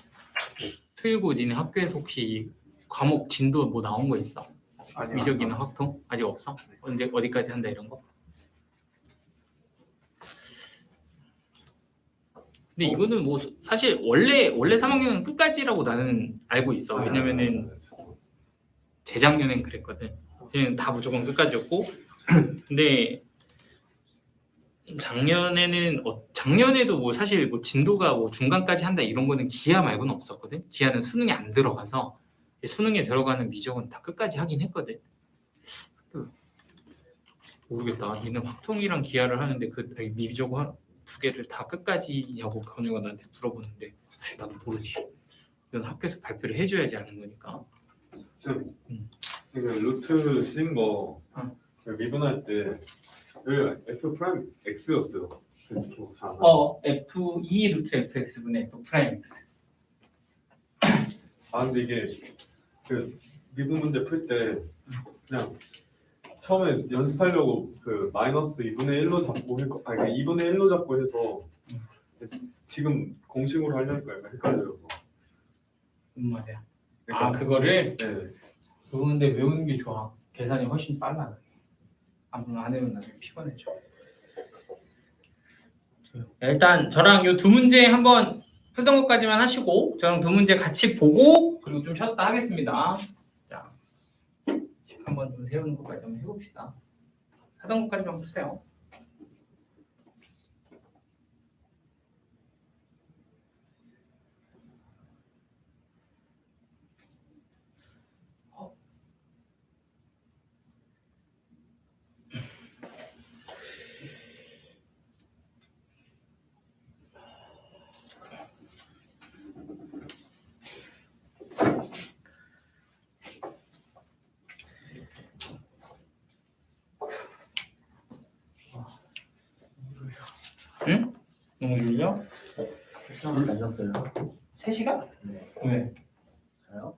[SPEAKER 1] 틀고 니네 학교에서 혹시 과목 진도 뭐 나온 거 있어?
[SPEAKER 4] 아니요.
[SPEAKER 1] 미적이나 확통? 아직 없어? 언제 어디까지 한다 이런 거? 근데 이거는 뭐 사실 원래 3학년은 끝까지라고 나는 알고 있어. 왜냐면은 재작년엔 그랬거든. 그냥 다 무조건 끝까지였고, 근데 작년에도 뭐 사실 뭐 진도가 뭐 중간까지 한다 이런 거는 기하 말고는 없었거든. 기하는 수능에 안 들어가서 수능에 들어가는 미적은 다 끝까지 하긴 했거든. 모르겠다. 니는 확통이랑 기하를 하는데 그 미적 두 개를 다 끝까지냐고 건우가 나한테 물어보는데 사실 나도 모르지. 이건 학교에서 발표를 해줘야지 아는 거니까.
[SPEAKER 2] 지금 루트 쓰인 거 미분할 때 F 프라임 X였어요.
[SPEAKER 1] F2 루트 fx분의 F 프라임 x.
[SPEAKER 2] 근데 이게 미분 문제 풀 때 그냥 처음에 연습하려고 마이너스 2분의 1로 잡고 2분의 1로 잡고 해서 지금 공식으로 하려니까 약간 헷갈려요.
[SPEAKER 1] 무슨 말이야? 아
[SPEAKER 2] 그러니까,
[SPEAKER 1] 그거를
[SPEAKER 2] 네.
[SPEAKER 1] 외우는데 외우는 게 좋아. 계산이 훨씬 빨라. 안 외우면 나중에 피곤해져. 일단 저랑 요 두 문제 한번 풀던 것까지만 하시고 저랑 두 문제 같이 보고 그리고 좀 쉬었다 하겠습니다. 자, 한번 좀 세우는 것까지 한번 해봅시다. 하던 것까지 좀 푸세요. 응? 너무 졸려?
[SPEAKER 3] 3시간밖에 안 잤어요.
[SPEAKER 1] 3시간?
[SPEAKER 3] 네.
[SPEAKER 1] 왜?
[SPEAKER 3] 저요?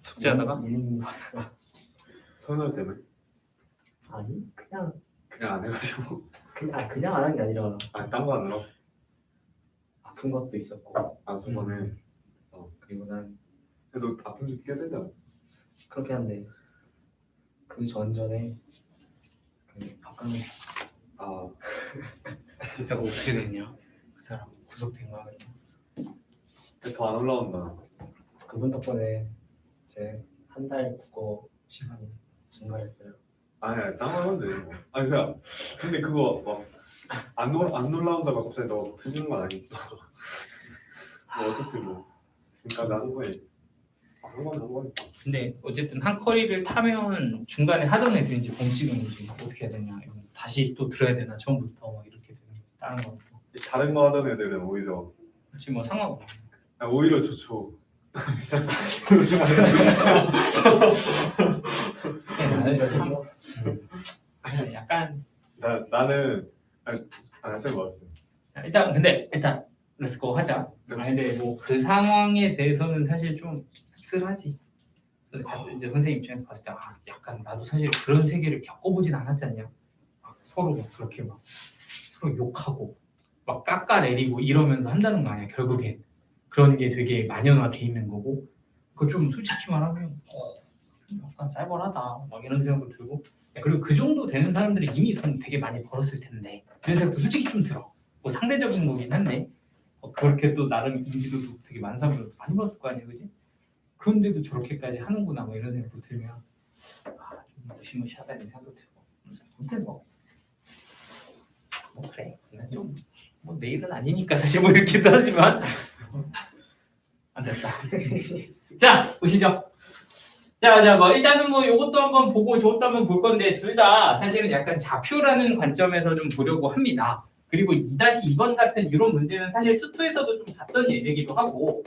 [SPEAKER 1] 숙제하다가?
[SPEAKER 3] 일링 하다가
[SPEAKER 2] 선호 때문에
[SPEAKER 3] 아니 그냥
[SPEAKER 2] 그냥 안 해가지고
[SPEAKER 3] 그냥 안 한 게 아니라
[SPEAKER 2] 딴 거 하느라
[SPEAKER 3] 아픈 것도 있었고
[SPEAKER 2] 저번에
[SPEAKER 3] 그리고 난
[SPEAKER 2] 그래도 아픈 게 꽤 되잖아.
[SPEAKER 3] 그렇게 한데 그 전전에 그 박강민
[SPEAKER 1] 이따가 어떻게 됐냐? 그 사람 구속된 거야 그냥.
[SPEAKER 2] 더 안 올라온다.
[SPEAKER 3] 그분 덕분에 제 한 달 국어 시간이 증가했어요.
[SPEAKER 2] 아니 딴거 하면 돼. 뭐. 아니 그냥 근데 그거 막안 올라온다고 갑자기 너 해주는 건 아니니까. 뭐 어차피 뭐 지금까지 하는 거에 한 거니까.
[SPEAKER 1] 근데 어쨌든 한 커리를 타면 중간에 하던 애들인지 봉지경인지 어떻게 해야 되냐 이러면서 다시 또 들어야 되나 처음부터 막 이렇게 되는 거지. 다른 거
[SPEAKER 2] 다른 거 하던 애들은 오히려
[SPEAKER 1] 지금 뭐 상관없어.
[SPEAKER 2] 오히려 좋죠.
[SPEAKER 1] 참 약간
[SPEAKER 2] 나는 안 쓴 거 같아.
[SPEAKER 1] 일단 렛츠고 하자. 근데 뭐 그 상황에 대해서는 사실 좀 씁쓸하지. 이제 선생님 입장에서 봤을 때 약간 나도 사실 그런 세계를 겪어보진 않았지 않냐. 서로 막 그렇게 막 서로 욕하고 막 깎아내리고 이러면서 한다는 거 아니야. 결국엔 그런 게 되게 만연화돼 있는 거고. 그거 좀 솔직히 말하면 약간 쌀벌하다 막 이런 생각도 들고. 그리고 그 정도 되는 사람들이 이미 돈 되게 많이 벌었을 텐데 이런 생각도 솔직히 좀 들어. 뭐 상대적인 거긴 한데 그렇게 또 나름 인지도도 되게 많은 사람들 많이 벌었을 거 아니야, 그지? 그런데도 저렇게까지 하는구나 뭐 이런 생각도 들면 좀 무시무시하다는 생각도 들고. 아무튼 뭐 그래. 좀뭐 내일은 아니니까 사실 뭐 이렇게도 하지만 안 됐다. 자 보시죠. 자, 뭐 일단은 뭐 이것도 한번 보고 저것도 한번 볼 건데 둘 다 사실은 약간 좌표라는 관점에서 좀 보려고 합니다. 그리고 2-2번 같은 이런 문제는 사실 수투에서도 좀 봤던 예제기도 하고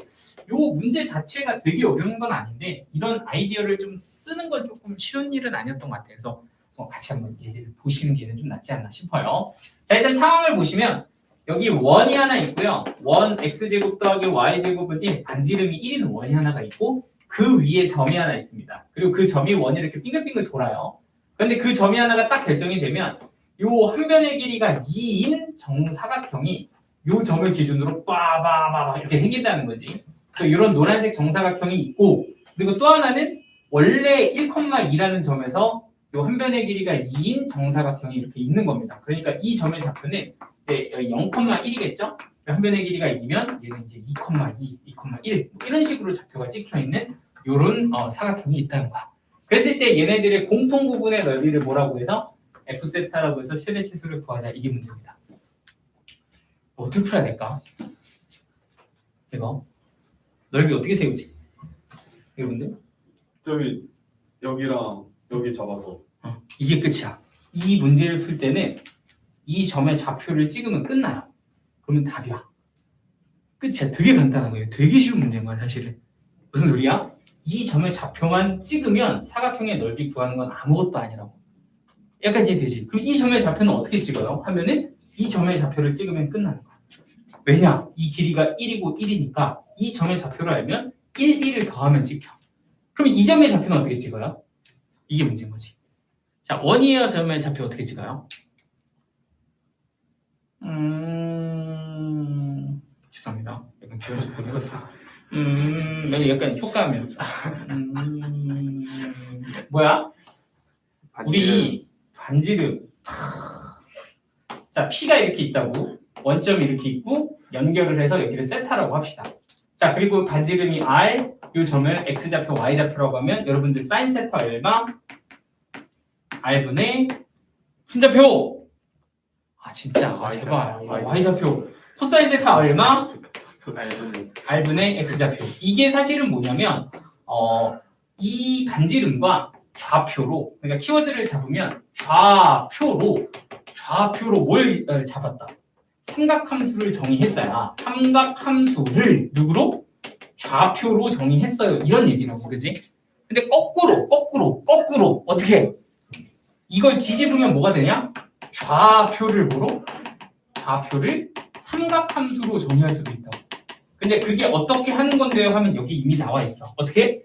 [SPEAKER 1] 요 문제 자체가 되게 어려운 건 아닌데 이런 아이디어를 좀 쓰는 건 조금 쉬운 일은 아니었던 것 같아서 같이 한번 예제를 보시는 게 좀 낫지 않나 싶어요. 자 일단 상황을 보시면 여기 원이 하나 있고요. 원 x제곱 더하기 y제곱은 1, 반지름이 1인 원이 하나가 있고 그 위에 점이 하나 있습니다. 그리고 그 점이 원이 이렇게 빙글빙글 돌아요. 그런데 그 점이 하나가 딱 결정이 되면 요 한 변의 길이가 2인 정사각형이 요 점을 기준으로 빠바바바 이렇게 생긴다는 거지. 그래서 이런 노란색 정사각형이 있고 그리고 또 하나는 원래 1,2라는 점에서 요 한 변의 길이가 2인 정사각형이 이렇게 있는 겁니다. 그러니까 이 점의 좌표는 0,1이겠죠? 한 변의 길이가 2면 얘는 이제 2,2, 2,1 이런 식으로 좌표가 찍혀 있는 요런 사각형이 있다는 거야. 그랬을 때 얘네들의 공통 부분의 넓이를 뭐라고 해서 F세타라고 해서 최대 치수를 구하자. 이게 문제입니다. 어떻게 풀어야 될까? 이거 넓이 어떻게 세우지? 여러분들?
[SPEAKER 2] 저기 여기랑 여기 잡아서
[SPEAKER 1] 이게 끝이야. 이 문제를 풀 때는 이 점의 좌표를 찍으면 끝나요. 그러면 답이야. 끝이야. 되게 간단한 거예요. 되게 쉬운 문제인 거야 사실은. 무슨 소리야? 이 점의 좌표만 찍으면 사각형의 넓이 구하는 건 아무것도 아니라고. 약간 이해되지? 그럼 이 점의 좌표는 어떻게 찍어요? 하면은 이 점의 좌표를 찍으면 끝나는 거야. 왜냐? 이 길이가 1이고 1이니까 이 점의 좌표를 알면 1, 1을 더하면 찍혀. 그럼 이 점의 좌표는 어떻게 찍어요? 이게 문제인 거지. 자, 원이에요 점의 좌표 어떻게 찍어요? 죄송합니다. 여기 약간 효과음이었어. 뭐야? 우리 반지름. 자, P가 이렇게 있다고. 원점이 이렇게 있고 연결을 해서 여기를 세타라고 합시다. 자, 그리고 반지름이 R, 이 점을 X좌표, Y좌표라고 하면 여러분들 사인 세타 얼마? R분의 순좌표! 아, 진짜. 아, 제발. Y좌표. 코사인 세타 얼마? R분의 X좌표. 이게 사실은 뭐냐면, 이 반지름과 좌표로, 그러니까 키워드를 잡으면 좌표로 뭘 잡았다? 삼각함수를 정의했다야. 삼각함수를 누구로? 좌표로 정의했어요. 이런 얘기라고, 그지? 근데 거꾸로 어떻게? 이걸 뒤집으면 뭐가 되냐? 좌표를 뭐로? 좌표를 삼각함수로 정의할 수도 있다고. 근데 그게 어떻게 하는 건데요? 하면 여기 이미 나와 있어. 어떻게?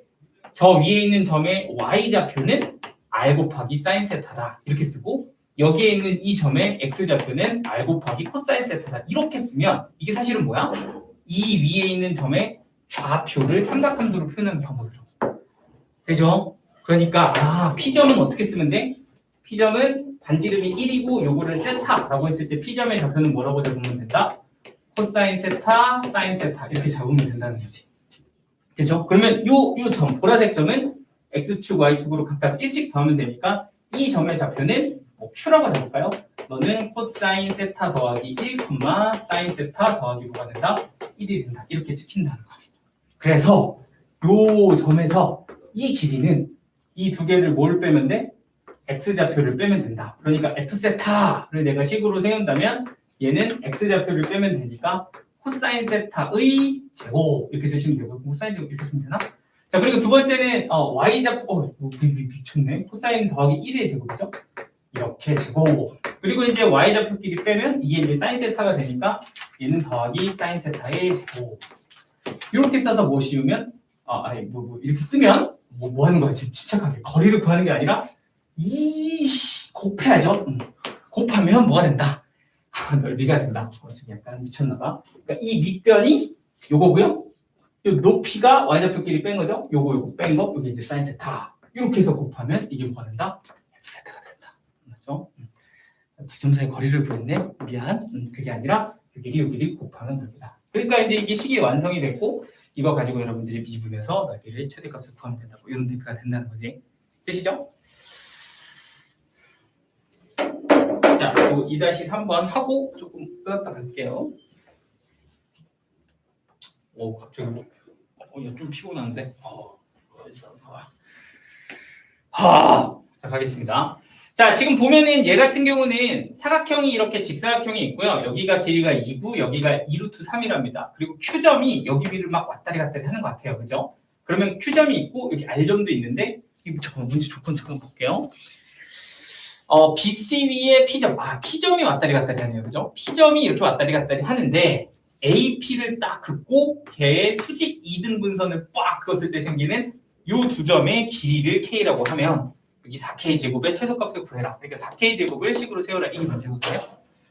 [SPEAKER 1] 저 위에 있는 점의 y좌표는 r 곱하기 사인 세타다. 이렇게 쓰고 여기에 있는 이 점의 x좌표는 r 곱하기 코사인 세타다. 이렇게 쓰면 이게 사실은 뭐야? 이 위에 있는 점의 좌표를 삼각함수로 표현하는 방법이라고. 되죠? 그러니까 P점은 어떻게 쓰면 돼? P점은 반지름이 1이고 요거를 세타라고 했을 때 P점의 좌표는 뭐라고 잡으면 된다? 코사인 세타, 사인 세타 이렇게 잡으면 된다는 거지. 되죠? 그러면 요 점, 보라색 점은 X축, Y축으로 각각 1씩 더하면 되니까 이 점의 좌표는 뭐 Q라고 잡을까요? 너는 코사인 세타 더하기 1, 사인 세타 더하기 뭐가 된다? 1이 된다. 이렇게 찍힌다는 거야. 그래서 요 점에서 이 길이는 이 두 개를 뭘 빼면 돼? X좌표를 빼면 된다. 그러니까 F세타를 내가 식으로 세운다면 얘는 X좌표를 빼면 되니까 코사인 세타의 제곱 이렇게 쓰시면 되고 코사인 제곱 이렇게 쓰면 되나? 자, 그리고 두 번째는 Y좌표 미쳤네. 코사인 더하기 1의 제곱이죠? 이렇게 제곱. 그리고 이제 Y좌표끼리 빼면 이게 이제 사인 세타가 되니까 얘는 더하기 사인 세타의 제곱. 이렇게 써서 뭐 씌우면 이렇게 쓰면 뭐 하는 거야? 지금 침착하게 거리를 구하는 게 아니라 곱해야죠. 곱하면 뭐가 된다? 넓이가 된다. 지금 약간 미쳤나봐. 그러니까 이 밑변이 요거고요. 요 높이가 y좌표끼리 뺀 거죠. 요거 뺀 거. 여기 이제 사인 세타. 이렇게 해서 곱하면 이게 뭐가 된다? F세타가 된다. 맞죠? 두 점 사이 거리를 구했네. 미안. 그게 아니라 요 길이 곱하면 넓이다. 그러니까 이제 이게 식이 완성이 됐고 이거 가지고 여러분들이 미분해서 넓이를 최대값을 구하면 된다고. 이런 데크가 된다는 거지. 되시죠? 자, 2-3번 하고 조금 끄었다 갈게요. 갑자기 좀 피곤한데. 자, 가겠습니다. 자, 지금 보면은 얘 같은 경우는 사각형이 이렇게 직사각형이 있고요. 여기가 길이가 2고 여기가 2루트 3이랍니다. 그리고 Q점이 여기 위를 막 왔다리 갔다리 하는 것 같아요. 그죠? 그러면 Q점이 있고 여기 R점도 있는데 잠깐만 문제 조건 잠깐 볼게요. BC위의 P점. P점이 왔다리 갔다리 하네요. 그죠? P점이 이렇게 왔다리 갔다리 하는데 AP를 딱 긋고 걔의 수직 2등분선을 빡 그었을 때 생기는 요 두 점의 길이를 K라고 하면 여기 4K 제곱의 최소값을 구해라. 그러니까 4K 제곱을 식으로 세워라. 이게 문제거든요.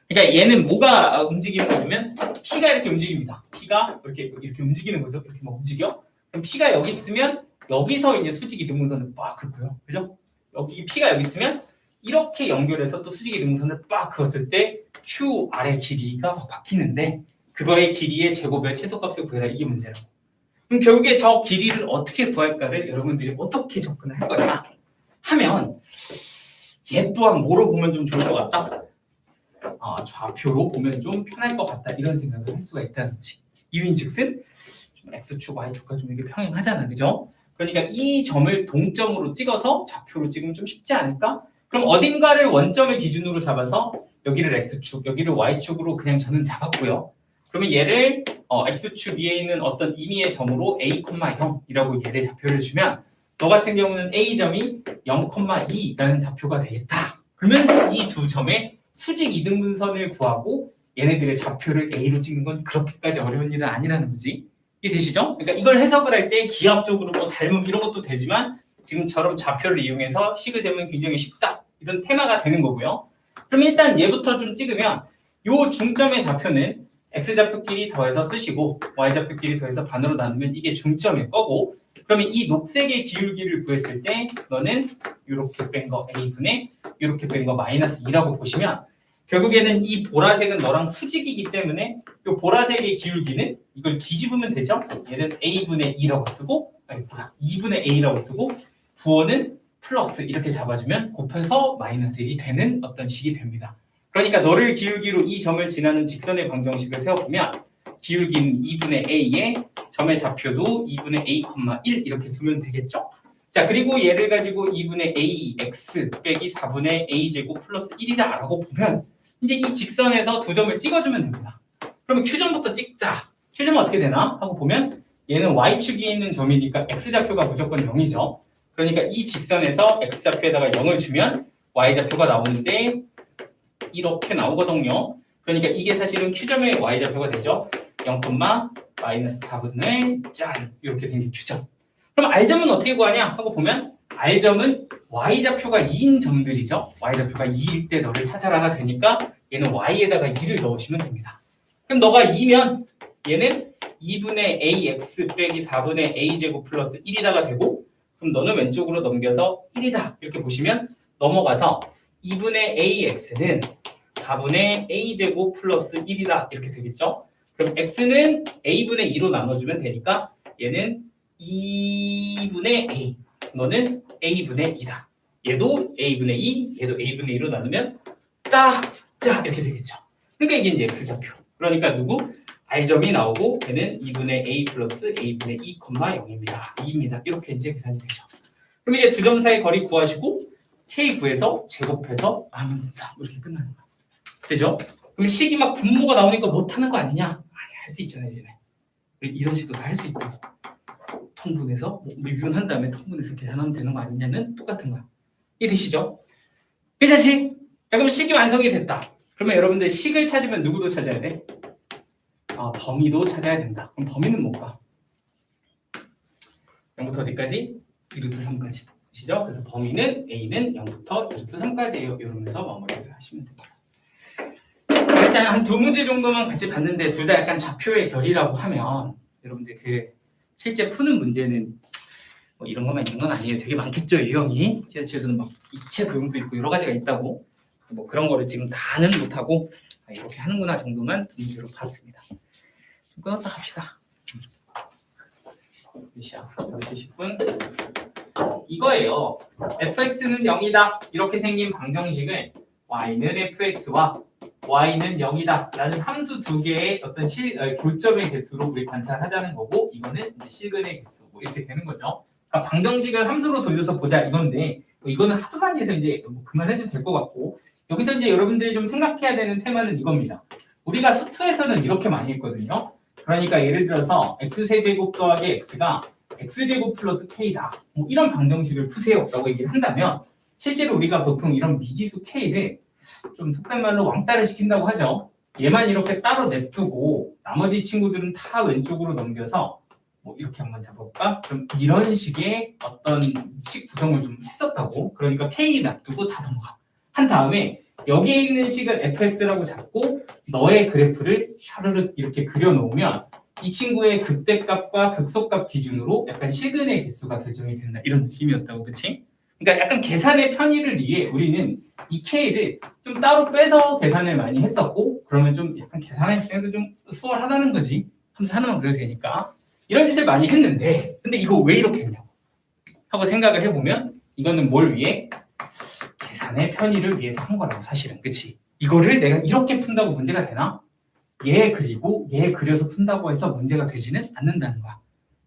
[SPEAKER 1] 그러니까 얘는 뭐가 움직이는 거냐면 P가 이렇게 움직입니다. P가 이렇게 움직이는 거죠. 이렇게 막 움직여. 그럼 P가 여기 있으면 여기서 이제 수직 2등분선을 빡 긋고요. 그죠? 여기 P가 여기 있으면 이렇게 연결해서 또 수직 2등분선을 빡 그었을 때 QR의 길이가 바뀌는데 그거의 길이의 제곱의 최소값을 구해라. 이게 문제라고. 그럼 결국에 저 길이를 어떻게 구할까를 여러분들이 어떻게 접근을 할 거냐 하면 얘 또한 뭐로 보면 좀 좋을 것 같다? 좌표로 보면 좀 편할 것 같다. 이런 생각을 할 수가 있다는 것이. 이유인즉슨 좀 X축, Y축과 좀 이게 평행하잖아. 그죠? 그러니까 이 점을 동점으로 찍어서 좌표로 찍으면 좀 쉽지 않을까? 그럼 어딘가를 원점을 기준으로 잡아서 여기를 X축, 여기를 Y축으로 그냥 저는 잡았고요. 그러면 얘를 X축 위에 있는 어떤 임의의 점으로 A, 0이라고 얘를 좌표를 주면 너 같은 경우는 A점이 0,2라는 좌표가 되겠다. 그러면 이 두 점의 수직 2등분선을 구하고 얘네들의 좌표를 A로 찍는 건 그렇게까지 어려운 일은 아니라는 거지. 이게 되시죠? 그러니까 이걸 해석을 할 때 기하학적으로 뭐 닮음 이런 것도 되지만 지금처럼 좌표를 이용해서 식을 재면 굉장히 쉽다. 이런 테마가 되는 거고요. 그럼 일단 얘부터 좀 찍으면 요 중점의 좌표는 x좌표끼리 더해서 쓰시고 y좌표끼리 더해서 반으로 나누면 이게 중점일 거고 그러면 이 녹색의 기울기를 구했을 때 너는 이렇게 뺀 거 a분의 이렇게 뺀 거 마이너스 2라고 보시면 결국에는 이 보라색은 너랑 수직이기 때문에 이 보라색의 기울기는 이걸 뒤집으면 되죠? 얘는 a분의 2라고 쓰고 아니 뭐야 2분의 a라고 쓰고 부호는 플러스 이렇게 잡아주면 곱해서 마이너스 1이 되는 어떤 식이 됩니다. 그러니까 너를 기울기로 이 점을 지나는 직선의 방정식을 세워보면 기울기는 2분의 a에 점의 좌표도 2분의 a, 1 이렇게 두면 되겠죠? 자 그리고 얘를 가지고 2분의 ax 빼기 4분의 a제곱 플러스 1이다 라고 보면 이제 이 직선에서 두 점을 찍어주면 됩니다. 그러면 Q점부터 찍자. Q점은 어떻게 되나? 하고 보면 얘는 Y축에 있는 점이니까 X좌표가 무조건 0이죠. 그러니까 이 직선에서 X좌표에다가 0을 주면 Y좌표가 나오는데 이렇게 나오거든요. 그러니까 이게 사실은 Q점의 Y좌표가 되죠. 0, 마이너스 4분의 짠 이렇게 된 게 Q점. 그럼 R점은 어떻게 구하냐? 하고 보면 R점은 Y좌표가 2인 점들이죠. Y좌표가 2일 때 너를 찾아라가 되니까 얘는 Y에다가 2를 넣으시면 됩니다. 그럼 너가 2면 얘는 2분의 AX 빼기 4분의 A제곱 플러스 1이다가 되고 그럼 너는 왼쪽으로 넘겨서 1이다 이렇게 보시면 넘어가서 2분의 AX는 4분의 A제곱 플러스 1이다 이렇게 되겠죠. 그럼 X는 A분의 2로 나눠주면 되니까 얘는 2분의 A 너는 A분의 2다. 얘도 A분의 2, 얘도 A분의 2로 나누면 짜 이렇게 되겠죠. 그러니까 이게 이제 X좌표. 그러니까 누구? R점이 나오고 얘는 2분의 A 플러스 A분의 2, 0입니다. 2입니다. 이렇게 이제 계산이 되죠. 그럼 이제 두 점 사이 거리 구하시고 K 구해서 제곱해서 나누면 된다. 이렇게 끝나는 거야. 그죠? 그럼 식이 막 분모가 나오니까 못하는 거 아니냐? 아니 할 수 있잖아요. 이제 이런 식도 다 할 수 있고 통분해서 미분한 다음에 통분해서 계산하면 되는 거 아니냐는 똑같은 거야. 이해되시죠? 괜찮지? 자 그럼 식이 완성이 됐다. 그러면 여러분들 식을 찾으면 누구도 찾아야 돼? 범위도 찾아야 된다. 그럼 범위는 뭘까? 0부터 어디까지? 루트 3까지. 아시죠? 그래서 범위는 A는 0부터 루트 3까지예요. 이러면서 마무리를 하시면 됩니다. 일단 한 두 문제 정도만 같이 봤는데 둘 다 약간 좌표의 결이라고 하면 여러분들 그 실제 푸는 문제는 뭐 이런 것만 있는 건 아니에요. 되게 많겠죠, 유형이. 지하철에서는 막 입체 교육도 있고 여러 가지가 있다고. 뭐 그런 거를 지금 다는 못하고 이렇게 하는구나 정도만 문제로 봤습니다. 좀 끊어서 갑시다. 몇 시야? 10시 10분. 이거예요. fx는 0이다. 이렇게 생긴 방정식을 y는 fx와 y는 0이다 라는 함수 두 개의 어떤 교점의 개수로 우리 관찰하자는 거고 이거는 이제 실근의 개수고 이렇게 되는 거죠. 그러니까 방정식을 함수로 돌려서 보자 이건데 이거는 하도 많이 해서 이제 뭐 그만해도 될 것 같고 여기서 이제 여러분들이 좀 생각해야 되는 테마는 이겁니다. 우리가 수투에서는 이렇게 많이 했거든요. 그러니까 예를 들어서 x세제곱 더하기 x가 x제곱 플러스 k다. 뭐 이런 방정식을 푸세요 라고 얘기를 한다면 실제로 우리가 보통 이런 미지수 k를 좀 속된 말로 왕따를 시킨다고 하죠. 얘만 이렇게 따로 냅두고 나머지 친구들은 다 왼쪽으로 넘겨서 뭐 이렇게 한번 잡아볼까? 그럼 이런 식의 어떤 식 구성을 좀 했었다고. 그러니까 k 놔두고 다 넘어가. 한 다음에 여기에 있는 식을 fx라고 잡고 너의 그래프를 샤르륵 이렇게 그려놓으면 이 친구의 극대값과 극소값 기준으로 약간 실근의 개수가 결정이 된다. 이런 느낌이었다고, 그치? 그러니까 약간 계산의 편의를 위해 우리는 이 K를 좀 따로 빼서 계산을 많이 했었고 그러면 좀 약간 계산의 입장에서 좀 수월하다는 거지. 함수 하나만 그려도 되니까. 이런 짓을 많이 했는데 근데 이거 왜 이렇게 했냐고 하고 생각을 해보면 이거는 뭘 위해? 계산의 편의를 위해서 한 거라고 사실은. 그치? 이거를 내가 이렇게 푼다고 문제가 되나? 얘 그리고 얘 그려서 푼다고 해서 문제가 되지는 않는다는 거야.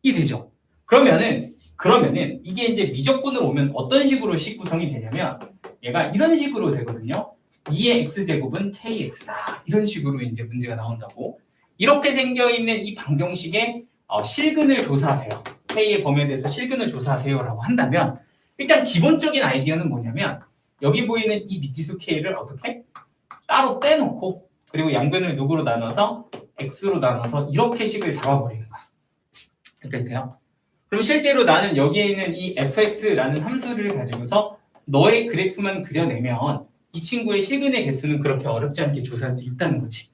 [SPEAKER 1] 이해되죠? 그러면은 이게 이제 미적분으로 오면 어떤 식으로 식 구성이 되냐면 얘가 이런 식으로 되거든요. 2의 x제곱은 kx다. 이런 식으로 이제 문제가 나온다고. 이렇게 생겨있는 이 방정식의 실근을 조사하세요. k의 범위에 대해서 실근을 조사하세요라고 한다면 일단 기본적인 아이디어는 뭐냐면 여기 보이는 이 미지수 k를 어떻게? 따로 떼놓고 그리고 양변을 누구로 나눠서 x로 나눠서 이렇게 식을 잡아버리는 거야. 그러니까 돼요? 그럼 실제로 나는 여기에 있는 이 fx라는 함수를 가지고서 너의 그래프만 그려내면 이 친구의 실근의 개수는 그렇게 어렵지 않게 조사할 수 있다는 거지.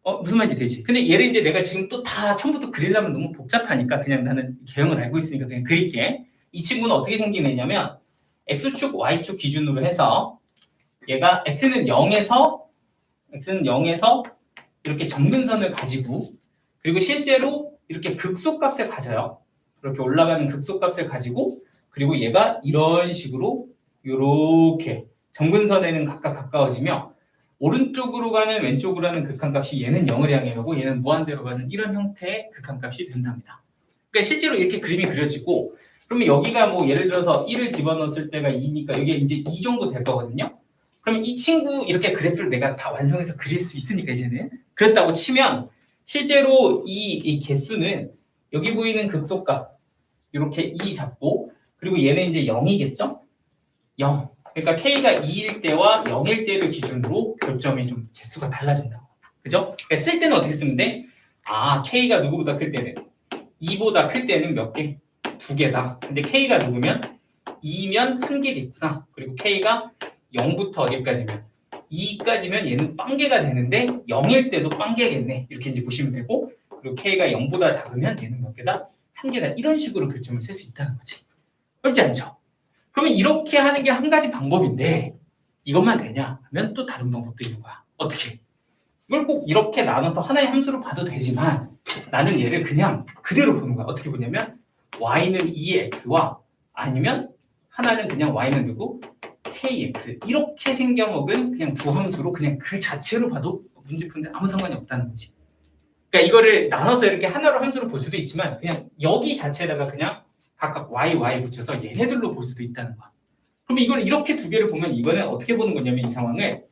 [SPEAKER 1] 무슨 말인지 되지? 근데 얘를 이제 내가 지금 또 다 처음부터 그리려면 너무 복잡하니까 그냥 나는 개형을 알고 있으니까 그냥 그릴게. 이 친구는 어떻게 생긴 애냐면 x축, y축 기준으로 해서 얘가 x는 0에서 이렇게 점근선을 가지고 그리고 실제로 이렇게 극소값을 가져요. 이렇게 올라가는 극소값을 가지고 그리고 얘가 이런 식으로 이렇게 점근선에는 각각 가까워지며 오른쪽으로 가는 왼쪽으로 가는 극한값이 얘는 0을 향해 가고 얘는 무한대로 가는 이런 형태의 극한값이 된답니다. 그러니까 실제로 이렇게 그림이 그려지고 그러면 여기가 뭐 예를 들어서 1을 집어넣었을 때가 2니까 이게 이제 2 정도 될 거거든요. 그러면 이 친구 이렇게 그래프를 내가 다 완성해서 그릴 수 있으니까 이제는 그랬다고 치면 실제로 이 개수는 여기 보이는 극소값 이렇게 2 잡고 그리고 얘는 이제 0이겠죠? 0. 그러니까 K가 2일 때와 0일 때를 기준으로 교점이 좀 개수가 달라진다고. 그죠? 그러니까 쓸 때는 어떻게 쓰면 돼? K가 누구보다 클 때는 2보다 클 때는 몇 개? 2개다. 근데 K가 누구면 2면 1개겠구나. 그리고 K가 0부터 어디까지면 2까지면 얘는 빵개가 되는데 0일 때도 빵개겠네. 이렇게 이제 보시면 되고 그리고 K가 0보다 작으면 얘는 몇 개다? 1개다. 이런 식으로 교점을 쓸 수 있다는 거지. 어렵지 않죠? 그러면 이렇게 하는 게 한 가지 방법인데 이것만 되냐? 하면 또 다른 방법도 있는 거야. 어떻게? 이걸 꼭 이렇게 나눠서 하나의 함수로 봐도 되지만 나는 얘를 그냥 그대로 보는 거야. 어떻게 보냐면 y는 2x와 아니면 하나는 그냥 y는 누구? kx 이렇게 생겨먹은 그냥 두 함수로 그냥 그 자체로 봐도 문제 푸는데 아무 상관이 없다는 거지. 그러니까 이거를 나눠서 이렇게 하나로 함수로 볼 수도 있지만 그냥 여기 자체에다가 그냥 각각 y 붙여서 얘네들로 볼 수도 있다는 거야. 그러면 이걸 이렇게 두 개를 보면 이거는 어떻게 보는 거냐면 이 상황을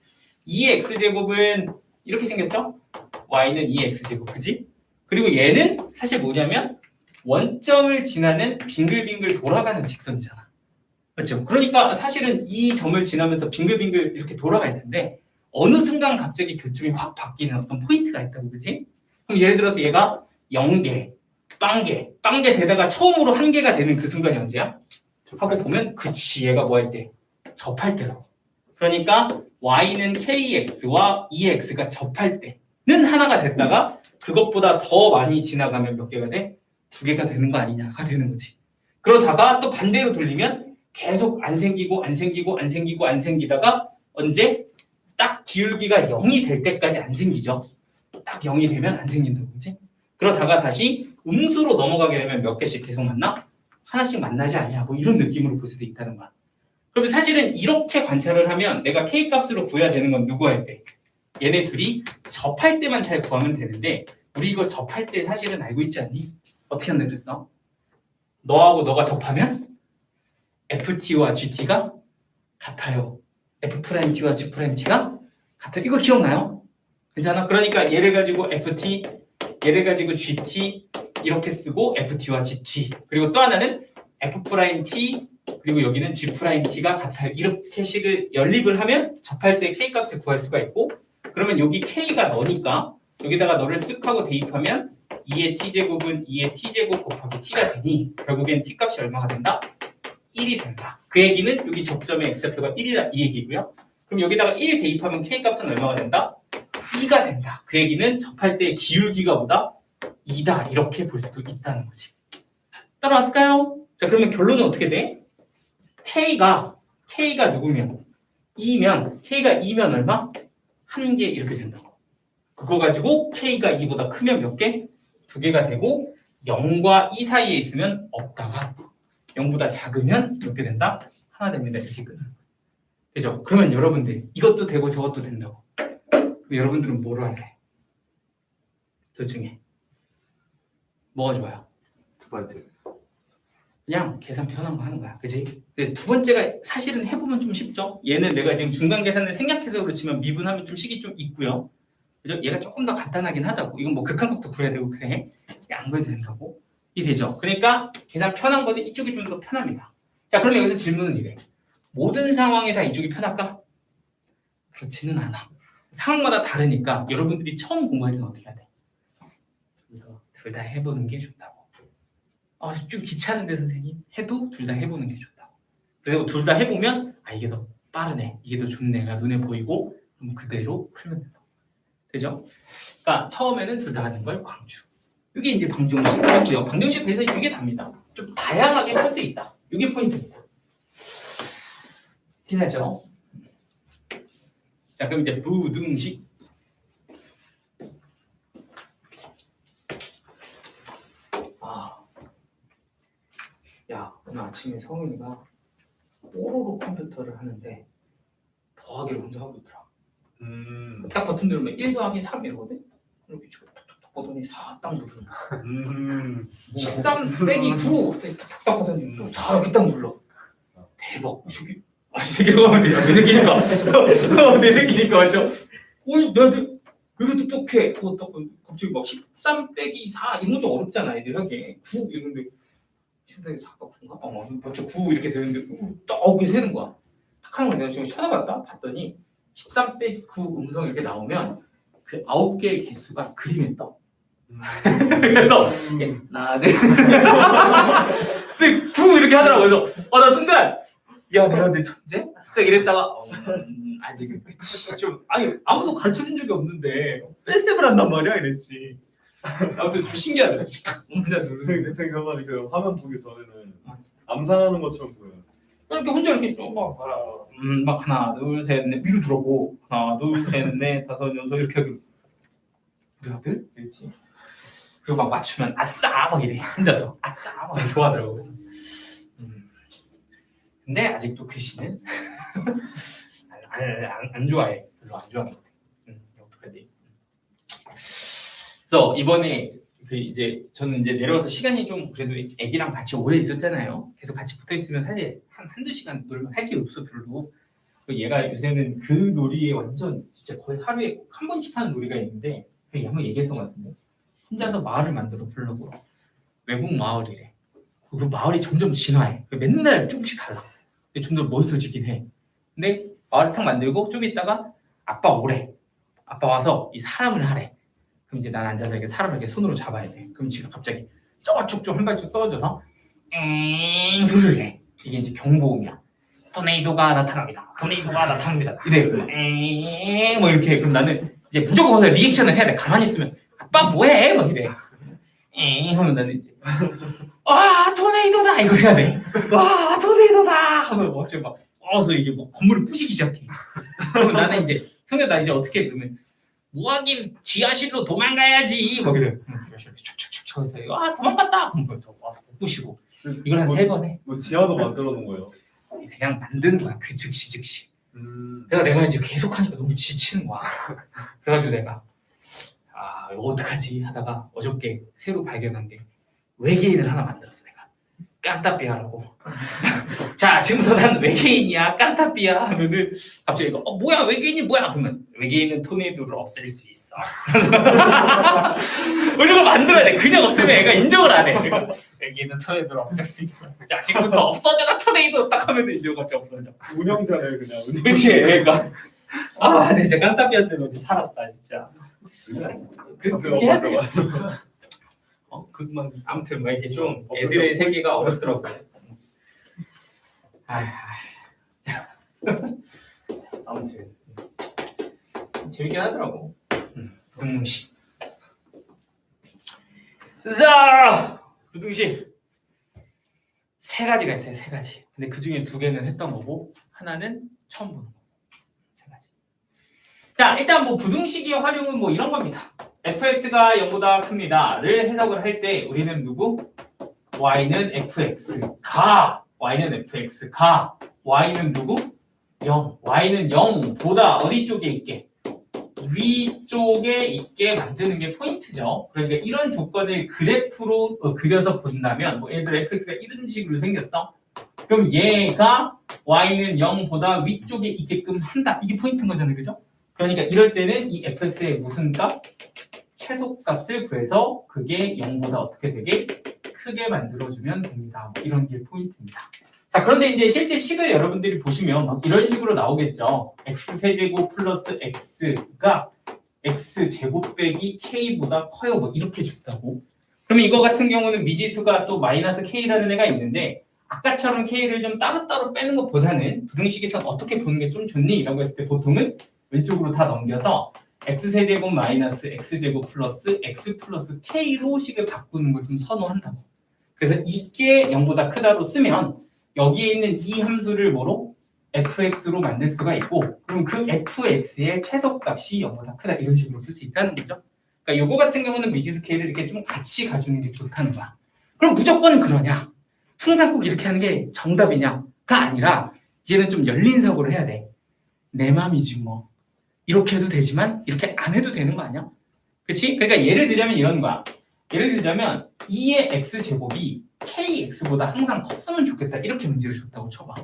[SPEAKER 1] 2x제곱은 이렇게 생겼죠? y는 2x제곱 그지? 그리고 얘는 사실 뭐냐면 원점을 지나는 빙글빙글 돌아가는 직선이잖아. 그렇죠? 그러니까 사실은 이 점을 지나면서 빙글빙글 이렇게 돌아갈 텐데 어느 순간 갑자기 교점이 확 바뀌는 어떤 포인트가 있다고 그지? 그럼 예를 들어서 얘가 0개, 빵개 되다가 처음으로 1개가 되는 그 순간이 언제야? 하고 보면 그치 얘가 뭐 할 때? 접할 때라고. 그러니까 y는 kx와 2x가 접할 때는 하나가 됐다가 그것보다 더 많이 지나가면 몇 개가 돼? 2개가 되는 거 아니냐가 되는 거지. 그러다가 또 반대로 돌리면 계속 안 생기다가 언제? 딱 기울기가 0이 될 때까지 안 생기죠. 딱 0이 되면 안 생긴다는 거지. 그러다가 다시 음수로 넘어가게 되면 몇 개씩 계속 만나? 하나씩 만나지 않냐 뭐 이런 느낌으로 볼 수도 있다는 거야. 그러면 사실은 이렇게 관찰을 하면 내가 K값으로 구해야 되는 건 누구 할 때? 얘네 둘이 접할 때만 잘 구하면 되는데 우리 이거 접할 때 사실은 알고 있지 않니? 어떻게 한다 그랬어? 너하고 너가 접하면 FT와 GT가 같아요. F'T와 G'T가 같아요. 이거 기억나요? 괜찮아? 그러니까 얘를 가지고 FT, 얘를 가지고 GT 이렇게 쓰고 FT와 GT 그리고 또 하나는 F'T 그리고 여기는 G'T가 같아요. 이렇게 식을 연립을 하면 접할 때 K값을 구할 수가 있고 그러면 여기 K가 너니까 여기다가 너를 쓱 하고 대입하면 2의 T제곱은 2의 T제곱 곱하기 T가 되니 결국엔 T값이 얼마가 된다? 1이 된다. 그 얘기는 여기 접점의 X좌표가 1이라 이 얘기고요. 그럼 여기다가 1 대입하면 K값은 얼마가 된다? 2가 된다. 그 얘기는 접할 때 기울기가 보다 2다. 이렇게 볼 수도 있다는 거지. 따라왔을까요? 자, 그러면 결론은 어떻게 돼? K가 누구면? 2면, K가 2면 얼마? 1개 이렇게 된다고. 그거 가지고 K가 2보다 크면 몇 개? 2개가 되고 0과 2 사이에 있으면 없다가 0보다 작으면 몇 개 된다? 하나 됩니다. 이렇게 끝나는 거예요. 그죠? 그러면 여러분들 이것도 되고 저것도 된다고. 그럼 여러분들은 뭐로 할래? 둘 중에 뭐가 좋아요?
[SPEAKER 4] 두 번째.
[SPEAKER 1] 그냥 계산 편한 거 하는 거야. 그지? 근데 두 번째가 사실은 해보면 좀 쉽죠? 얘는 내가 지금 중간 계산을 생략해서 그렇지만 미분하면 좀 식이 좀 있고요. 그죠? 얘가 조금 더 간단하긴 하다고. 이건 뭐 극한값도 구해야 되고 그래. 안 구해도 된다고. 이 되죠? 그러니까 계산 편한 거는 이쪽이 좀 더 편합니다. 자, 그럼 여기서 질문은 이래. 모든 상황에 다 이쪽이 편할까? 그렇지는 않아. 상황마다 다르니까 여러분들이 처음 공부할 때는 어떻게 해야 돼? 둘 다 해보는 게 좋다고. 좀 귀찮은데 선생님? 해도 둘 다 해보는 게 좋다고. 그리고 둘 다 해보면 이게 더 빠르네, 이게 더 좋네가 눈에 보이고 그럼 그대로 풀면 된다고. 되죠? 그러니까 처음에는 둘 다 하는 걸 광주. 이게 이제 방정식 맞죠? 방정식 그래서 이게 답니다. 좀 다양하게 할 수 있다. 이게 포인트입니다. 기사죠? 자, 그럼 이제 부등식. 야, 오늘 아침에 성훈이가 뽀로로 컴퓨터를 하는데 더하기를 혼자 하고 있더라. 딱 버튼 누르면 1 더하기 3 이러거든? 이렇게 툭툭툭 보더니 4 딱 누르는 거야. 13 빼기 9 탁탁 하더니 또 4 이렇게 딱 눌러. 대박. 이 새끼. 이 새끼라고 하면 되죠. 내 새끼니까. 내 새끼니까 맞죠? 너한테 왜 이렇게 똑똑해? 갑자기 막 13 빼기 4 이런 거 좀 어렵잖아. 애들 하기에 9 이런데 13 빼기 4가 9인가? 맞죠? 9 이렇게 되는데 딱 이렇게 세는 거야. 탁 하는 거 내가 지금 쳐다봤다? 봤더니 13 빼기 9 음성 이렇게 나오면 그 9개의 개수가 그림에 떠. 그래서 하나, 둘. 근데 9 이렇게 하더라고. 그래서 나 순간 야 내가 내 천재? 딱 이랬다가 아직은 그치 좀 아니 아무도 가르쳐준 적이 없는데 뺄셈을 한단 말이야 이랬지. 아무튼 좀 신기하더라. 혼자 누르는
[SPEAKER 2] 생각하니 그 화면 보기 전에는 암산하는 것처럼 보여요.
[SPEAKER 1] 이렇게 혼자 이렇게 막 하나 둘셋넷 위로 들어고 하나 둘셋넷 다섯 여섯 이렇게 하고 우리 아들 이랬지. 그리고 막 맞추면 아싸 막 이래 혼자서 아싸 막 좋아하더라고. 근데 아직도 글씨는 안 좋아해. 별로 안 좋아하는 것 같아. 어떡하지? 그래서 이번에 그 이제 저는 이제 내려와서 시간이 좀 그래도 애기랑 같이 오래 있었잖아요. 계속 같이 붙어 있으면 사실 한두 시간 놀면 할 게 없어 별로. 얘가 요새는 그 놀이에 완전 진짜 거의 하루에 꼭 한 번씩 하는 놀이가 있는데 한번 얘기했던 것 같은데 혼자서 마을을 만들어 보려고 외국 마을이래. 그 마을이 점점 진화해. 맨날 조금씩 달라. 근데 좀 더 멋있어지긴 해. 근데 마을 탁 만들고 좀 있다가 아빠 오래. 아빠 와서 이 사람을 하래. 그럼 이제 난 앉아서 이렇게 사람을 이렇게 손으로 잡아야 돼. 그럼 지가 갑자기 저쪽 좀 한 발씩 떨어져서 소리를 내. 이게 이제 경보음이야. 토네이도가 나타납니다. 토네이도가 나타납니다. 이래. 뭐 이렇게. 그럼 나는 이제 무조건 가서 리액션을 해야 돼. 가만히 있으면 아빠 뭐해? 막 이래. 하면 나는 이제 와 토네이도다 이거 해야 돼. 와 토네이도다 하면 갑자기 막 어서 이게 막 건물을 부시기 시작해. 그럼 나는 이제 성현 나 이제 어떻게 해? 그러면 뭐하긴 지하실로 도망가야지 막 이래. 지하실로 촉촉촉 해서 와 도망갔다. 그럼 또 와서 부시고 이걸 한 3번 해.
[SPEAKER 2] 뭐 지하도 만들어 놓은 거예요.
[SPEAKER 1] 그냥 만드는 거야. 그 즉시. 내가 이제 계속 하니까 너무 지치는 거야. 그래가지고 내가 이거 어떡하지 하다가 어저께 새로 발견한 게 외계인을 하나 만들었어. 내가 깐타삐아라고. 자 지금부터 난 외계인이야 깐타삐아 하면은 갑자기 이거 뭐야 외계인이 뭐야 그러면 외계인은 토네이도를 없앨 수 있어. 이런 걸 만들어야 돼. 그냥 없애면 애가 인정을 안 해. 그러니까 외계인은 토네이도를 없앨 수 있어. 자 지금부터 없어져라 토네이도 딱 하면 이제 갑자기 없어져.
[SPEAKER 2] 운영자네 그냥.
[SPEAKER 1] 그렇지. 그러니까 근데 진짜 깐타삐아 때문에 어디 살았다 진짜. 그렇게 해야 돼. 그만 아무튼 뭐 이게 좀 애들의 세계가 어렵더라고요. 아무튼 재밌긴 하더라고. 부등식. 자, 부등식 3가지가 있어요. 3가지. 근데 그 중에 2개는 했던 거고 하나는 처음 보는 거. 3가지. 자, 일단 뭐 부등식의 활용은 뭐 이런 겁니다. fx가 0보다 큽니다를 해석을 할 때 우리는 누구? y는 fx가 y는 fx가 y는 누구? 0. y는 0보다 어디 쪽에 있게? 위쪽에 있게 만드는 게 포인트죠. 그러니까 이런 조건을 그래프로 그려서 본다면 뭐 예를 들어 fx가 이런 식으로 생겼어. 그럼 얘가 y는 0보다 위쪽에 있게끔 한다. 이게 포인트인 거잖아요. 그죠? 그러니까 이럴 때는 이 fx의 무슨 값? 최소값을 구해서 그게 0보다 어떻게 되게 크게 만들어주면 됩니다. 이런 게 포인트입니다. 자, 그런데 이제 실제 식을 여러분들이 보시면 막 이런 식으로 나오겠죠. x세제곱 플러스 x가 x제곱 빼기 k보다 커요. 뭐 이렇게 줬다고. 그러면 이거 같은 경우는 미지수가 또 마이너스 k라는 애가 있는데 아까처럼 k를 좀 따로따로 빼는 것보다는 부등식에서 어떻게 보는 게 좀 좋니? 라고 했을 때 보통은 왼쪽으로 다 넘겨서 x세제곱 마이너스 x제곱 플러스 x 플러스 k로 식을 바꾸는 걸 좀 선호한다고. 그래서 이게 0보다 크다로 쓰면 여기에 있는 이 함수를 뭐로? fx로 만들 수가 있고, 그럼 그 fx의 최소값이 0보다 크다 이런 식으로 쓸 수 있다는 거죠. 그러니까 요거 같은 경우는 미지 스케일을 이렇게 좀 같이 가주는 게 좋다는 거야. 그럼 무조건 그러냐? 항상 꼭 이렇게 하는 게 정답이냐가 아니라 이제는 좀 열린 사고를 해야 돼. 내 맘이지 뭐. 이렇게 해도 되지만 이렇게 안 해도 되는 거 아니야? 그치? 그러니까 예를 들자면 이런 거야. 예를 들자면 2의 x제곱이 kx보다 항상 컸으면 좋겠다 이렇게 문제를 줬다고 쳐봐.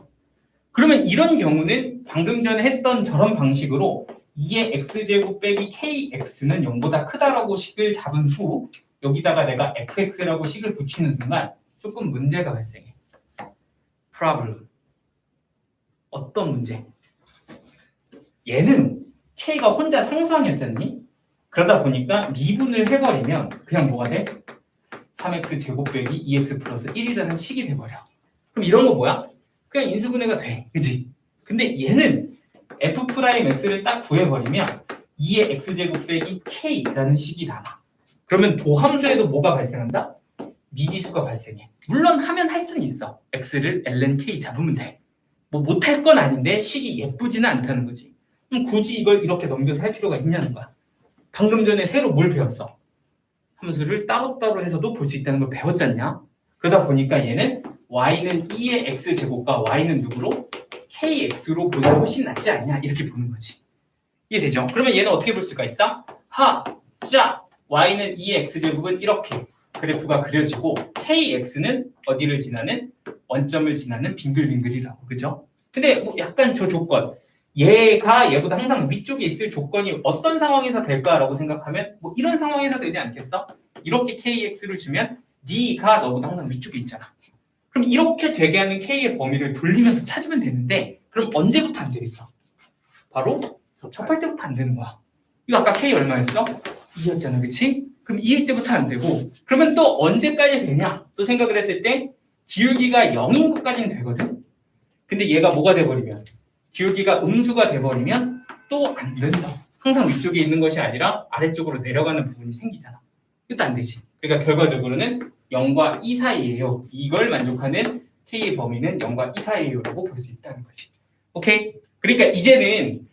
[SPEAKER 1] 그러면 이런 경우는 방금 전에 했던 저런 방식으로 2의 x제곱 빼기 kx는 0보다 크다라고 식을 잡은 후 여기다가 내가 fx라고 식을 붙이는 순간 조금 문제가 발생해. problem. 어떤 문제? 얘는 k가 혼자 상수항이었잖니? 그러다 보니까 미분을 해버리면 그냥 뭐가 돼? 3x 제곱 빼기 2x 플러스 1이라는 식이 돼버려. 그럼 이런 거 뭐야? 그냥 인수분해가 돼. 그치? 근데 얘는 f'x를 딱 구해버리면 2의 x제곱 빼기 k라는 식이 남아. 그러면 도함수에도 뭐가 발생한다? 미지수가 발생해. 물론 하면 할 수는 있어. x를 ln k 잡으면 돼. 뭐 못할 건 아닌데 식이 예쁘지는 않다는 거지. 그럼 굳이 이걸 이렇게 넘겨서 할 필요가 있냐는 거야. 방금 전에 새로 뭘 배웠어? 함수를 따로따로 해서도 볼 수 있다는 걸 배웠잖냐? 그러다 보니까 얘는 y는 2의 x제곱과 y는 누구로? kx로 보는 게 훨씬 낫지 않냐? 이렇게 보는 거지. 이해되죠? 그러면 얘는 어떻게 볼 수가 있다? 자, y는 2의 x제곱은 이렇게 그래프가 그려지고 kx는 어디를 지나는? 원점을 지나는 빙글빙글이라고. 그죠? 근데 뭐 약간 저 조건 얘가 얘보다 항상 위쪽에 있을 조건이 어떤 상황에서 될까라고 생각하면 뭐 이런 상황에서 되지 않겠어? 이렇게 kx를 주면 네가 너보다 항상 위쪽에 있잖아. 그럼 이렇게 되게 하는 k의 범위를 돌리면서 찾으면 되는데 그럼 언제부터 안 되겠어? 바로 접할 때부터 안 되는 거야. 이거 아까 k 얼마였어? 2였잖아. 그치? 그럼 2일 때부터 안 되고 그러면 또 언제까지 되냐? 또 생각을 했을 때 기울기가 0인 것까지는 되거든? 근데 얘가 뭐가 돼버리면 기울기가 음수가 돼버리면 또 안 된다. 항상 위쪽에 있는 것이 아니라 아래쪽으로 내려가는 부분이 생기잖아. 이것도 안 되지. 그러니까 결과적으로는 0과 2 사이예요. 이걸 만족하는 k의 범위는 0과 2 사이예요라고 볼 수 있다는 거지. 오케이? 그러니까 이제는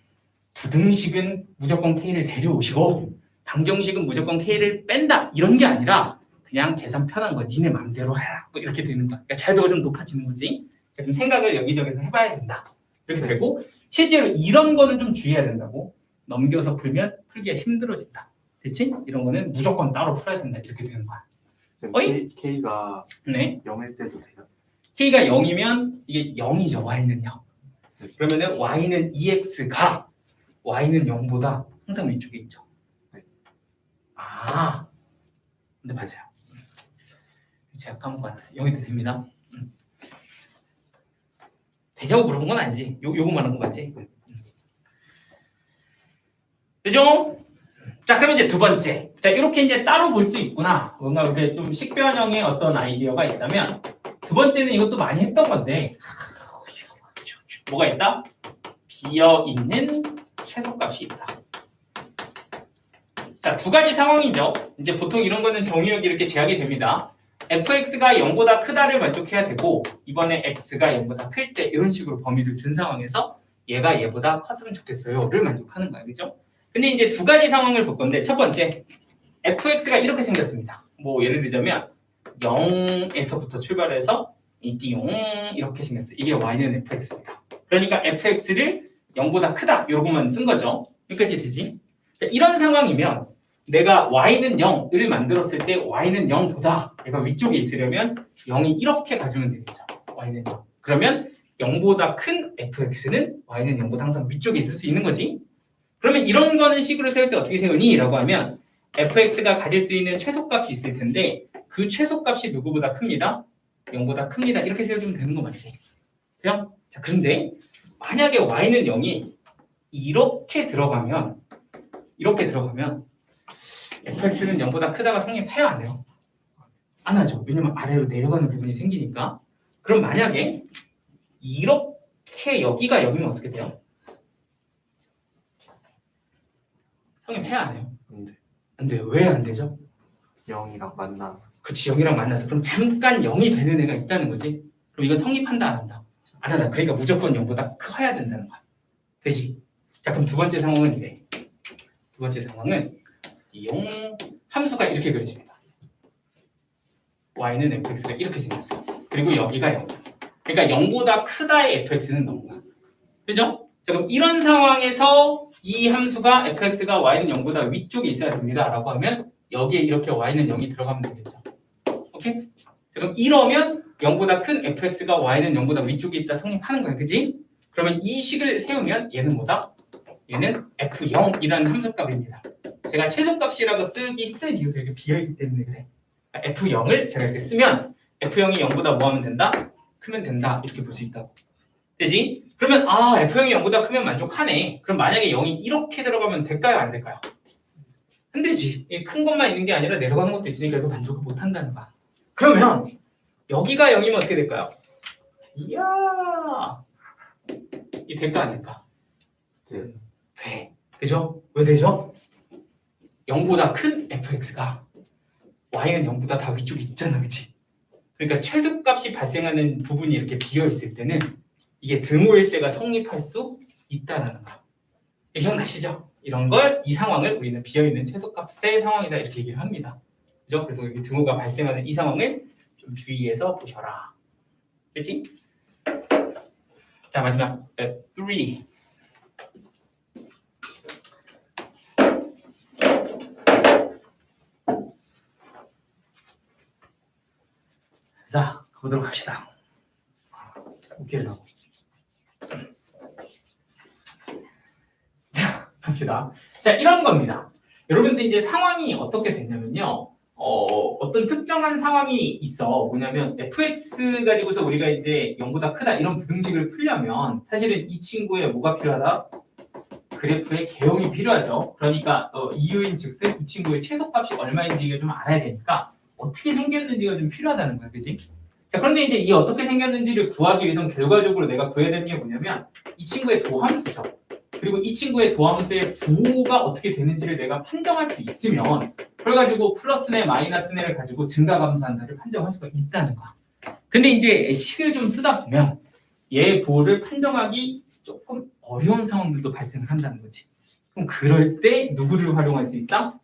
[SPEAKER 1] 부등식은 무조건 k를 데려오시고 방정식은 무조건 k를 뺀다. 이런 게 아니라 그냥 계산 편한 거 니네 맘대로 해라. 뭐 이렇게 되는 거야. 그러니까 자유도가 좀 높아지는 거지. 그러니까 좀 생각을 여기저기서 해봐야 된다. 이렇게 되고 실제로 이런 거는 좀 주의해야 된다고. 넘겨서 풀면 풀기가 힘들어진다. 됐지? 이런 거는 무조건 따로 풀어야 된다. 이렇게 되는 거야. 어이?
[SPEAKER 4] K가
[SPEAKER 1] 네.
[SPEAKER 4] 0일 때도 돼요?
[SPEAKER 1] k가 0이면 이게 0이죠. y는 0. 그러면은 y는 2x가 y는 0보다 항상 위쪽에 있죠. 아, 근데 맞아요. 제가 까먹고 왔어요. 0이 돼 됩니다. 되냐고 물어본 건 아니지. 요거 말한 거 맞지? 되죠? 자, 그럼 이제 두 번째. 자, 이렇게 이제 따로 볼 수 있구나. 뭔가 이렇게 좀 식변형의 어떤 아이디어가 있다면 두 번째는 이것도 많이 했던 건데 뭐가 있다? 비어있는 최소값이 있다. 자, 두 가지 상황이죠. 이제 보통 이런 거는 정의역이 이렇게 제약이 됩니다. fx가 0보다 크다를 만족해야 되고 이번에 x가 0보다 클 때 이런 식으로 범위를 둔 상황에서 얘가 얘보다 컸으면 좋겠어요를 만족하는 거야. 그죠? 근데 이제 두 가지 상황을 볼 건데 첫 번째 fx가 이렇게 생겼습니다. 뭐 예를 들자면 0에서부터 출발해서 띠용 이렇게 생겼어요. 이게 y는 fx입니다. 그러니까 fx를 0보다 크다 요거만 쓴 거죠. 여기까지 되지? 자, 이런 상황이면 내가 y는 0을 만들었을 때 y는 0보다 얘가 위쪽에 있으려면 0이 이렇게 가주면 되겠죠. y는 0. 그러면 0보다 큰 fx는 y는 0보다 항상 위쪽에 있을 수 있는 거지. 그러면 이런 거는 식으로 세울 때 어떻게 세우니? 라고 하면 fx가 가질 수 있는 최소값이 있을 텐데 그 최소값이 누구보다 큽니다. 0보다 큽니다. 이렇게 세워주면 되는 거 맞지? 그냥? 자, 그런데 만약에 y는 0이 이렇게 들어가면 fx는 0보다 크다가 성립해야 안 해요? 안 하죠. 왜냐면 아래로 내려가는 부분이 생기니까. 그럼 만약에 이렇게 여기가 0이면 어떻게 돼요? 성립해야 안 해요?
[SPEAKER 4] 근데
[SPEAKER 1] 안 돼요. 왜 안 되죠?
[SPEAKER 4] 0이랑 만나.
[SPEAKER 1] 그치, 0이랑 만나서 그럼 잠깐 0이 되는 애가 있다는 거지. 그럼 이거 성립한다 안 한다? 안 한다. 그러니까 무조건 0보다 커야 된다는 거야. 되지? 자, 그럼 두 번째 상황은 이래. 두 번째 상황은 이 함수가 이렇게 그려집니다. y는 fx가 이렇게 생겼어요. 그리고 여기가 0. 그러니까 0보다 크다의 fx는 너무나. 그죠? 자, 그럼 이런 상황에서 이 함수가 fx가 y는 0보다 위쪽에 있어야 됩니다. 라고 하면 여기에 이렇게 y는 0이 들어가면 되겠죠. 오케이? 자, 그럼 이러면 0보다 큰 fx가 y는 0보다 위쪽에 있다 성립하는 거야. 그지? 그러면 이 식을 세우면 얘는 뭐다? 얘는 f0이라는 함수값입니다. 제가 최소값이라고 쓰기 힘든 이유도 이렇게 비어있기 때문에 그래. f0을 제가 이렇게 쓰면 f0이 0보다 뭐 하면 된다? 크면 된다. 이렇게 볼 수 있다고. 되지? 그러면 f0이 0보다 크면 만족하네. 그럼 만약에 0이 이렇게 들어가면 될까요? 안 될까요? 안 되지. 큰 것만 있는 게 아니라 내려가는 것도 있으니까 이거 만족을 못 한다는 거야. 그러면 여기가 0이면 어떻게 될까요? 이야, 이 될까 안 될까?
[SPEAKER 4] 네.
[SPEAKER 1] 돼. 되죠? 왜 되죠? 0보다 큰 fx가 y는 0보다 다 위쪽에 있잖아, 그치? 그러니까 최소값이 발생하는 부분이 이렇게 비어있을 때는 이게 등호일 때가 성립할 수 있다는 거. 기억나시죠? 이런 걸, 이 상황을 우리는 비어있는 최소값의 상황이다 이렇게 얘기를 합니다. 그죠? 그래서 여기 등호가 발생하는 이 상황을 좀 주의해서 보셔라. 그치? 자, 마지막 3. 자, 가보도록 합시다. 웃기려고. 자, 봅시다. 자, 이런 겁니다. 여러분들 이제 상황이 어떻게 됐냐면요. 어떤 특정한 상황이 있어. 뭐냐면 fx 가지고서 우리가 이제 0보다 크다 이런 부등식을 풀려면 사실은 이 친구에 뭐가 필요하다? 그래프의 개형이 필요하죠. 그러니까 이유인 즉슨 이 친구의 최소값이 얼마인지 좀 알아야 되니까 어떻게 생겼는지가 좀 필요하다는 거야. 그지? 자, 그런데 이제 이 어떻게 생겼는지를 구하기 위해서는 결과적으로 내가 구해야 되는 게 뭐냐면 이 친구의 도함수죠. 그리고 이 친구의 도함수의 부호가 어떻게 되는지를 내가 판정할 수 있으면 그걸 가지고 플러스네 마이너스네를 가지고 증가감소한다를 판정할 수가 있다는 거야. 근데 이제 식을 좀 쓰다 보면 얘의 부호를 판정하기 조금 어려운 상황들도 발생을 한다는 거지. 그럼 그럴 때 누구를 활용할 수 있다?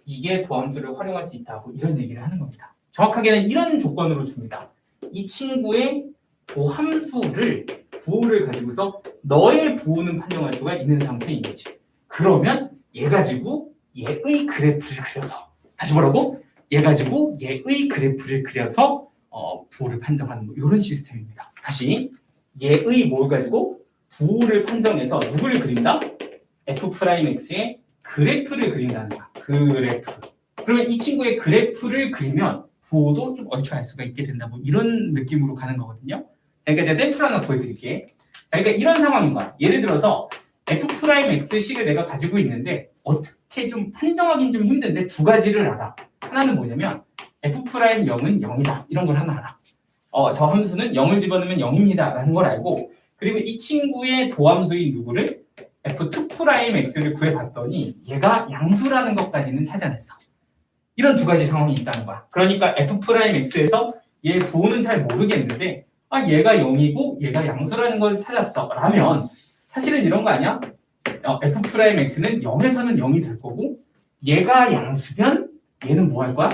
[SPEAKER 1] 이게 도함수를 활용할 수 있다고 이런 얘기를 하는 겁니다. 정확하게는 이런 조건으로 줍니다. 이 친구의 도함수를 부호를 가지고서 너의 부호는 판정할 수가 있는 상태인 거지. 그러면 얘 가지고 얘의 그래프를 그려서 다시 뭐라고? 얘 가지고 얘의 그래프를 그려서 부호를 판정하는 뭐 이런 시스템입니다. 다시 얘의 뭘 가지고 부호를 판정해서 누구를 그린다? f'x의 그래프를 그린다는 거야. 그래프. 그러면 이 친구의 그래프를 그리면 부호도 좀 얼추 알 수가 있게 된다. 뭐 이런 느낌으로 가는 거거든요. 그러니까 제가 샘플 하나 보여드릴게. 그러니까 이런 상황인 거야. 예를 들어서 f'x식을 내가 가지고 있는데 어떻게 좀 판정하기는 좀 힘든데 두 가지를 알아. 하나는 뭐냐면 f'0은 0이다. 이런 걸 하나 알아. 저 함수는 0을 집어넣으면 0입니다. 라는 걸 알고 그리고 이 친구의 도함수인 누구를 f2'x를 구해봤더니 얘가 양수라는 것까지는 찾아냈어. 이런 두 가지 상황이 있다는 거야. 그러니까 f'x에서 얘 부호는 잘 모르겠는데 얘가 0이고 얘가 양수라는 걸 찾았어. 라면 사실은 이런 거 아니야? f'x는 0에서는 0이 될 거고 얘가 양수면 얘는 뭐 할 거야?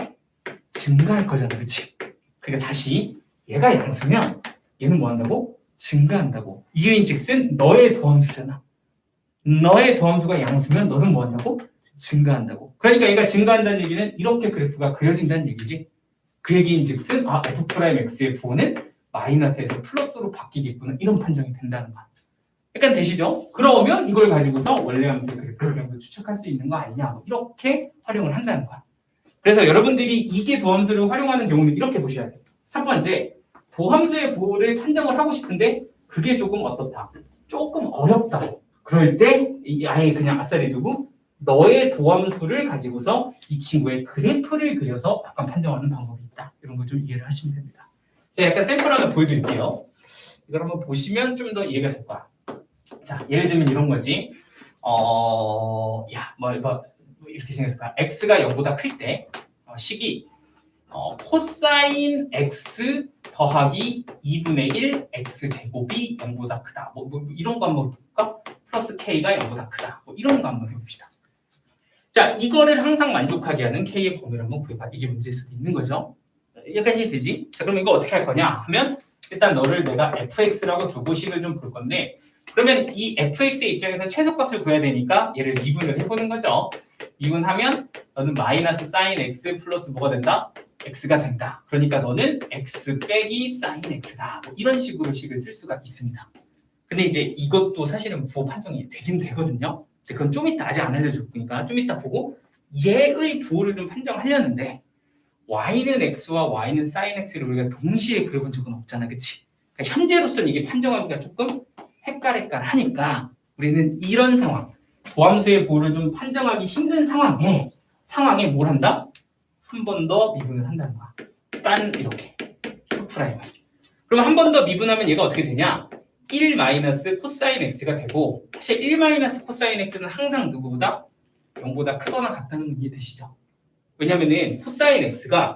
[SPEAKER 1] 증가할 거잖아. 그치? 그러니까 다시 얘가 양수면 얘는 뭐 한다고? 증가한다고. 이유인 즉슨 너의 도함수잖아. 너의 도함수가 양수면 너는 뭐 한다고? 증가한다고. 그러니까 얘가 증가한다는 얘기는 이렇게 그래프가 그려진다는 얘기지. 그 얘기인 즉슨 f'x의 부호는 마이너스에서 플러스로 바뀌겠구나. 이런 판정이 된다는 거야. 약간 되시죠? 그러면 이걸 가지고서 원래 함수의 그래프를 추측할 수 있는 거 아니냐. 이렇게 활용을 한다는 거야. 그래서 여러분들이 이게 도함수를 활용하는 경우는 이렇게 보셔야 돼요. 첫 번째, 도함수의 부호를 판정을 하고 싶은데 그게 조금 어떻다? 조금 어렵다. 그럴 때 아예 그냥 아싸리 두고 너의 도함수를 가지고서 이 친구의 그래프를 그려서 약간 판정하는 방법이 있다. 이런 걸 좀 이해를 하시면 됩니다. 제가 약간 샘플 하나 보여드릴게요. 이걸 한번 보시면 좀 더 이해가 될 거야. 자, 예를 들면 이런 거지. 이렇게 생겼을까? x가 0보다 클 때 식이 코사인 x 더하기 2분의 1 x 제곱이 0보다 크다. 뭐 이런 거 한번 볼까? 플러스 k가 0보다 크다. 뭐 이런 거 한번 해봅시다. 자, 이거를 항상 만족하게 하는 k의 범위를 한번 구해봐. 이게 문제일 수도 있는 거죠. 약간 이해되지? 자, 그럼 이거 어떻게 할 거냐 하면 일단 너를 내가 fx라고 두고 식을 좀 볼 건데 그러면 이 fx의 입장에서 최소값을 구해야 되니까 얘를 미분을 해보는 거죠. 미분하면 너는 마이너스 사인 x 플러스 뭐가 된다? x가 된다. 그러니까 너는 x 빼기 사인 x다. 뭐 이런 식으로 식을 쓸 수가 있습니다. 근데 이제 이것도 사실은 부호 판정이 되긴 되거든요. 근데 그건 좀 이따 아직 안 알려줬으니까 좀 이따 보고 얘의 부호를 좀 판정하려는데 y는 x와 y는 sin x를 우리가 동시에 구해본 적은 없잖아, 그치? 그러니까 현재로서는 이게 판정하기가 조금 헷갈하니까 우리는 이런 상황, 도함수의 부호를 좀 판정하기 힘든 상황에 뭘 한다? 한 번 더 미분을 한다는 거야. 딴 이렇게 프라임을. 그럼 한 번 더 미분하면 얘가 어떻게 되냐? 1 마이너스 코사인 x가 되고 사실 1 마이너스 코사인 x는 항상 누구보다 0보다 크거나 같다는 거 이해되시죠? 왜냐면은 코사인 x가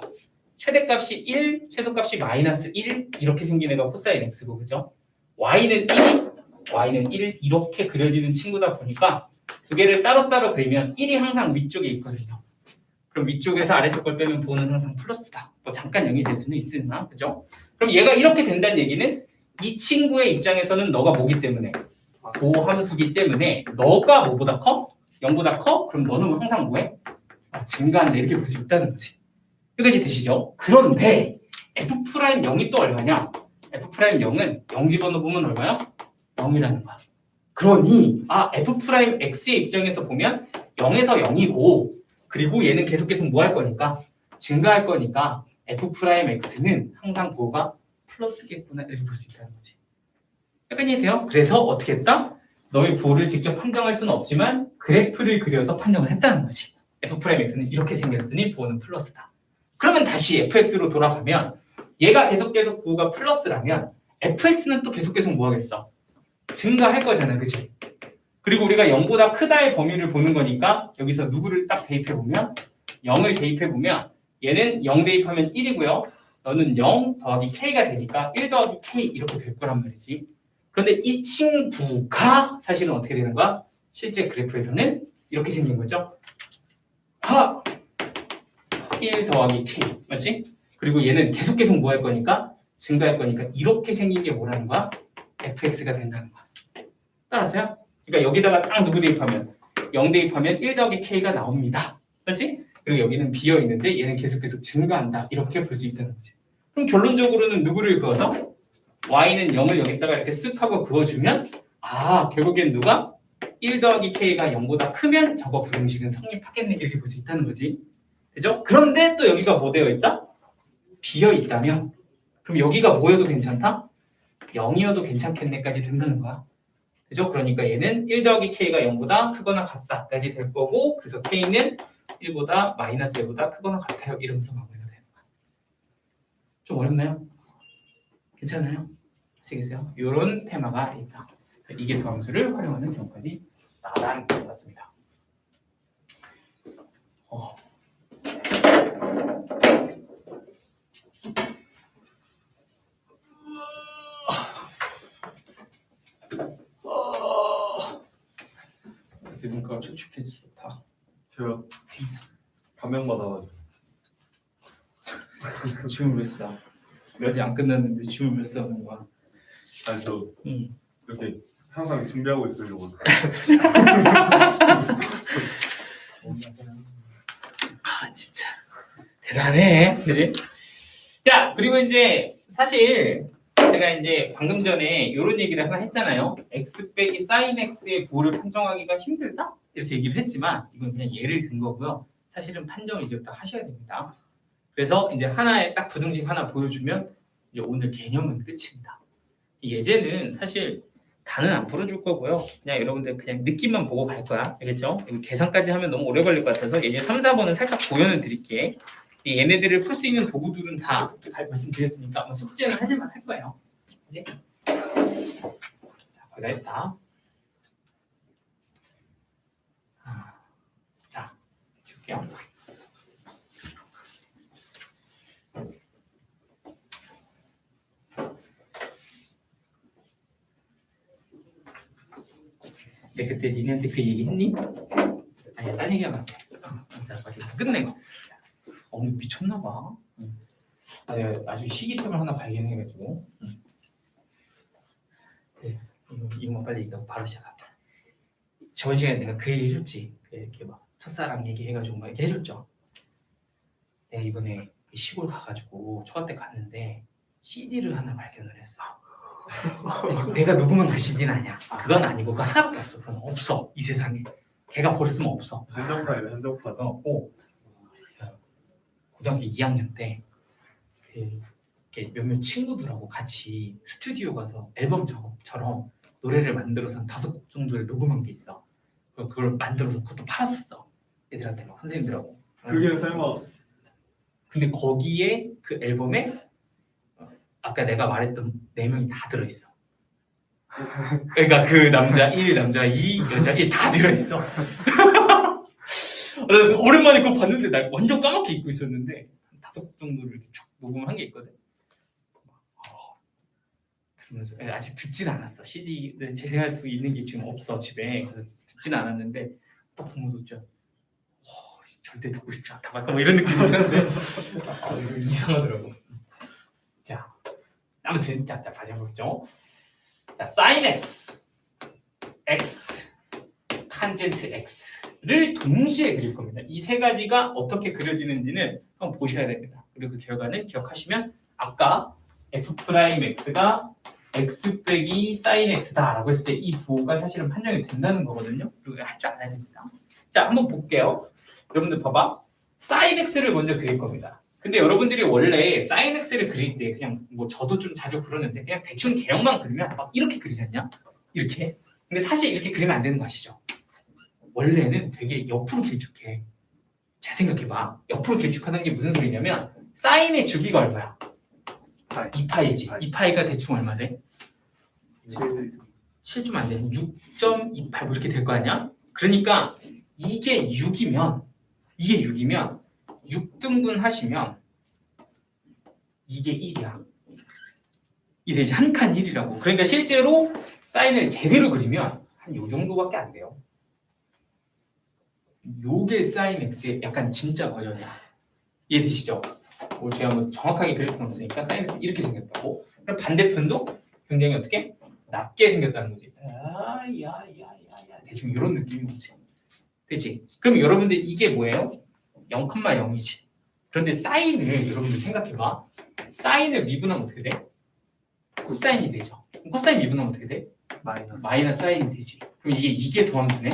[SPEAKER 1] 최대값이 1, 최소값이 마이너스 1 이렇게 생긴 애가 코사인 x고 그죠? y는 1 이렇게 그려지는 친구다 보니까 두 개를 따로따로 그리면 1이 항상 위쪽에 있거든요. 그럼 위쪽에서 아래쪽 걸 빼면 부호는 항상 플러스다. 뭐 잠깐 0이 될 수는 있으나 그죠? 그럼 얘가 이렇게 된다는 얘기는 이 친구의 입장에서는 너가 뭐기 때문에 도함수기 때문에 너가 뭐보다 커? 0보다 커? 그럼 너는 항상 뭐해? 증가한다 이렇게 볼 수 있다는 거지. 여기까지 되시죠? 그런데 F'0이 또 얼마냐? F'0은 0 집어넣으면 얼마야? 0이라는 거야. 그러니 F'X의 입장에서 보면 0에서 0이고 그리고 얘는 계속 뭐 할 거니까? 증가할 거니까 F'X는 항상 부호가 플러스겠구나 이렇게 볼 수 있다는 거지. 약간 이해돼요? 그래서 어떻게 했다? 너의 부호를 직접 판정할 수는 없지만 그래프를 그려서 판정을 했다는 거지. F'X는 이렇게 생겼으니 부호는 플러스다. 그러면 다시 fx로 돌아가면 얘가 계속 부호가 플러스라면 fx는 또 계속 뭐 하겠어? 증가할 거잖아, 그치? 그리고 우리가 0보다 크다의 범위를 보는 거니까 여기서 누구를 딱 대입해보면 0을 대입해보면 얘는 0 대입하면 1이고요. 너는 0 더하기 k가 되니까 1 더하기 k 이렇게 될 거란 말이지. 그런데 이 친구가 사실은 어떻게 되는 거야? 실제 그래프에서는 이렇게 생긴 거죠. 1 더하기 k 맞지? 그리고 얘는 계속 뭐 할 거니까 증가할 거니까 이렇게 생긴 게 뭐라는 거야? fx가 된다는 거야. 따랐어요? 그러니까 여기다가 딱 누구 대입하면 0 대입하면 1 더하기 k가 나옵니다. 맞지? 그리고 여기는 비어 있는데 얘는 계속 증가한다. 이렇게 볼 수 있다는 거지. 그럼 결론적으로는 누구를 그어서 y는 0을 여기다가 이렇게 쓱 하고 그어주면 결국엔 누가 1 더하기 k가 0보다 크면 저거 부등식은 성립하겠네 이렇게 볼 수 있다는 거지. 그죠? 그런데 또 여기가 뭐 되어 있다? 비어 있다면 그럼 여기가 뭐여도 괜찮다? 0이어도 괜찮겠네까지 된다는 거야. 그죠? 그러니까 얘는 1 더하기 k가 0보다 크거나 같다까지 될 거고 그래서 k는 1보다 마이너스 1보다 크거나 같아요 이러면서 마무리가 되는 거야. 좀 어렵나요? 괜찮아요? 아시겠어요? 이런 테마가 있다. 이게 도함수를 활용하는 경우까지 나왔습니다. 눈가가 촉촉해졌다.
[SPEAKER 2] 제가 감명 받아가지고
[SPEAKER 1] 춤을 왜 써? 몇이 안 끝났는데 춤을 왜 써는 거야?
[SPEAKER 2] 아니 저 이렇게 항상 준비하고 있으려고.
[SPEAKER 1] 진짜 대단해, 그지? 자, 그리고 이제 사실 제가 이제 방금 전에 이런 얘기를 하나 했잖아요. x 빼기 sin x의 부호를 판정하기가 힘들다? 이렇게 얘기를 했지만 이건 그냥 예를 든 거고요. 사실은 판정을 이제부터 하셔야 됩니다. 그래서 이제 하나의 딱 부등식 하나 보여주면 이제 오늘 개념은 끝입니다. 예제는 사실 다는 안 풀어줄 거고요. 그냥 여러분들 그냥 느낌만 보고 갈 거야. 알겠죠? 이거 계산까지 하면 너무 오래 걸릴 것 같아서 예제 3, 4번은 살짝 보여는 드릴게. 얘네들을 풀 수 있는 도구들은 다 말씀드렸으니까 아마 숙제는 하실만 할 거예요. 그지? 자, 거의 다 했다. 자, 볼게요. 내 그때 니네한테 그 얘기 했니? 아니야, 딴 얘기 하면 안 돼. 끝내고. 오늘 미쳤나봐. 내가 아주 시기템을 하나 발견해가지고. 네, 이거만 빨리 얘기하고 바로 시작할게. 저번 시간에 내가 그 얘기 해줬지. 이렇게 막 첫사랑 얘기해가지고 막 이렇게 해줬죠. 내가 이번에 시골 가가지고 초가 때 갔는데 CD를 하나 발견을 했어. 내가 녹음한 그 CD는 아니야. 그건 아니고 그건 하나밖에 없어. 그건 없어. 이 세상에. 걔가 버렸으면 없어.
[SPEAKER 2] 한정판이네 한정판.
[SPEAKER 1] 제가 고등학교 2학년 때 이렇게 몇몇 친구들하고 같이 스튜디오 가서 앨범 작업처럼 노래를 만들어서 한 5곡 정도를 녹음한 게 있어. 그걸 만들어서 그것도 팔았었어. 애들한테 막 선생님들하고.
[SPEAKER 2] 그게 설마
[SPEAKER 1] 근데 거기에 그 앨범에 아까 내가 말했던 4명이 다 들어있어. 그러니까 그 남자 1, 남자 2, 여자 1 다 들어있어. 오랜만에 그거 봤는데 나 완전 까맣게 잊고 있었는데 한 5곡 정도를 이렇게 쭉 녹음을 한 게 있거든. 들으면서 아직 듣진 않았어. CD를 재생할 수 있는 게 지금 없어 집에. 그래서 듣진 않았는데 딱 보면서 진짜 절대 듣고 싶지 않다. 약간 뭐 이런 느낌이 드는데 이상하더라고. 자, 아무튼 자 다시 한번 보죠. 자, sin x, x, 탄젠트 x를 동시에 그릴 겁니다. 이 세 가지가 어떻게 그려지는지는 한번 보셔야 됩니다. 그리고 그 결과는 기억하시면 아까 f'x가 x 빼기 sin x다라고 했을 때 이 부호가 사실은 판정이 된다는 거거든요. 그리고 할 줄 알아야 됩니다. 자, 한번 볼게요. 여러분들 봐봐. sin x를 먼저 그릴 겁니다. 근데 여러분들이 원래 sin x를 그릴 때 그냥 뭐 저도 좀 자주 그러는데 그냥 대충 개형만 그리면 막 이렇게 그리지 않냐? 이렇게. 근데 사실 이렇게 그리면 안 되는 거 아시죠? 원래는 되게 옆으로 길쭉해. 잘 생각해봐. 옆으로 길쭉하는 게 무슨 소리냐면 사인의 주기가 얼마야? 2파이지. 2파이가 대충 얼마 돼? 7 좀 안 돼. 6.28 뭐 이렇게 될 거 아니야? 그러니까 이게 6이면 6등분 하시면 이게 1이야. 이게 이제 한 칸 1이라고. 그러니까 실제로 사인을 제대로 그리면 한 요 정도밖에 안 돼요. 요게 사인 x의 약간 진짜 버전이야. 이해되시죠? 뭐 제가 뭐 정확하게 그릴 수는 없으니까 사인 x 이렇게 생겼다고. 그럼 반대편도 굉장히 어떻게? 낮게 생겼다는 거지. 야야야야 대충 이런 느낌인 거지. 그치? 그럼 여러분들 이게 뭐예요? 0,0이지. 그런데 사인을 여러분들 생각해봐. 사인을 미분하면 어떻게 돼? 코사인이 되죠. 코사인 미분하면 어떻게 돼? 마이너스 사인이 되지. 그럼 이게 도함수네.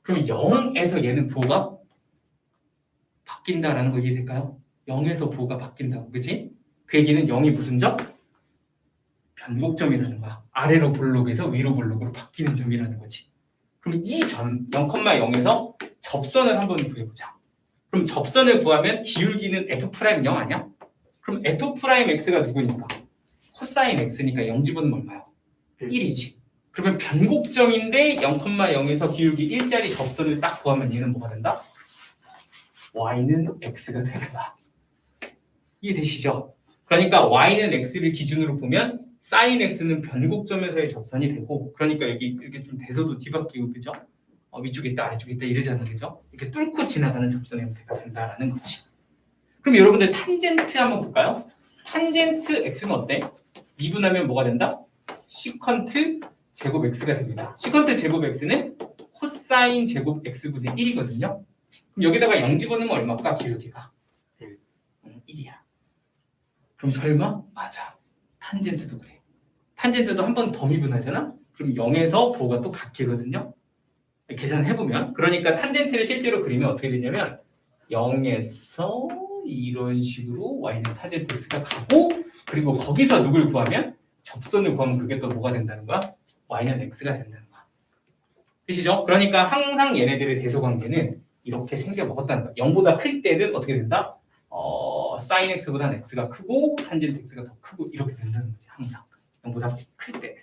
[SPEAKER 1] 그럼 0에서 얘는 부호가 바뀐다라는 거 이해될까요? 0에서 부호가 바뀐다고, 그치? 그 얘기는 0이 무슨 점? 변곡점이라는 거야. 아래로 볼록에서 위로 볼록으로 바뀌는 점이라는 거지. 그럼 이 점 0,0에서 접선을 한번 구해보자. 그럼 접선을 구하면 기울기는 f'0 아니야? 그럼 f'x가 누구니까? 코사인 x니까 0 집어넣으면 얼마야? 1이지. 그러면 변곡점인데 0,0에서 기울기 1짜리 접선을 딱 구하면 얘는 뭐가 된다? y는 x가 된다. 이해되시죠? 그러니까 y는 x를 기준으로 보면 sin x는 변곡점에서의 접선이 되고, 그러니까 여기 이렇게 좀 대서도 뒤바뀌고, 그죠? 위쪽에 있다 아래쪽에 있다 이러잖아, 그죠? 이렇게 뚫고 지나가는 접선의 형태가 된다라는 거지. 그럼 여러분들 탄젠트 한번 볼까요? 탄젠트 x는 어때? 미분하면 뭐가 된다? 시컨트 제곱 x가 됩니다. 시컨트 제곱 x는 코사인 제곱 x분의 1이거든요. 그럼 여기다가 0 집어넣으면 얼마일까? 기울기가 1이야. 그럼 설마? 맞아. 탄젠트도 그래. 탄젠트도 한 번 더 미분하잖아? 그럼 0에서 부호가 또 바뀌거든요. 계산을 해보면. 그러니까 탄젠트를 실제로 그리면 어떻게 되냐면 0에서 이런 식으로 y는 탄젠트 x가 가고, 그리고 거기서 누굴 구하면? 접선을 구하면 그게 또 뭐가 된다는 거야? y는 x가 된다는 거야. 그시죠? 그러니까 항상 얘네들의 대소관계는 이렇게 생겨 먹었다는 거야. 0보다 클 때는 어떻게 된다? sin x보다는 x가 크고 탄젠트 x가 더 크고 이렇게 된다는 거지. 항상 0보다 클 때는.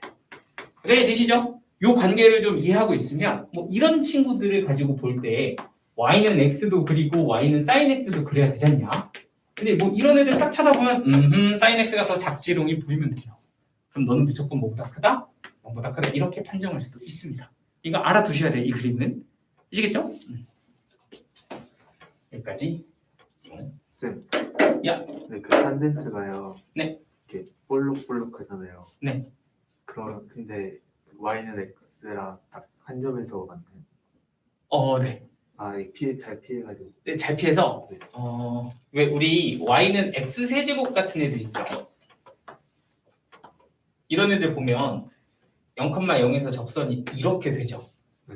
[SPEAKER 1] 이해되시죠? 이 관계를 좀 이해하고 있으면 뭐 이런 친구들을 가지고 볼 때 y는 x도 그리고 y는 sin x도 그려야 되지 않냐? 근데 뭐 이런 애들 딱 쳐다보면 sin x가 더 작지롱이 보이면 돼요. 그럼 너는 무조건 뭐보다 크다? 뭐보다 크다 이렇게 판정할 수도 있습니다. 이거 알아두셔야 돼, 이 그림은. 아시겠죠? 여기까지.
[SPEAKER 4] 쌤.
[SPEAKER 1] 야.
[SPEAKER 4] 네, 그 탄젠트가요.
[SPEAKER 1] 네.
[SPEAKER 4] 이렇게 볼록볼록하잖아요.
[SPEAKER 1] 네.
[SPEAKER 4] 근데 y는 x랑 딱 한 점에서 만나요.
[SPEAKER 1] 네.
[SPEAKER 4] 아, 잘 피해가지고.
[SPEAKER 1] 네, 잘 피해서
[SPEAKER 4] 네.
[SPEAKER 1] 왜 우리 y는 x 세제곱 같은 애들 있죠? 이런 애들 보면 0,0에서 접선이 이렇게 되죠.
[SPEAKER 4] 네.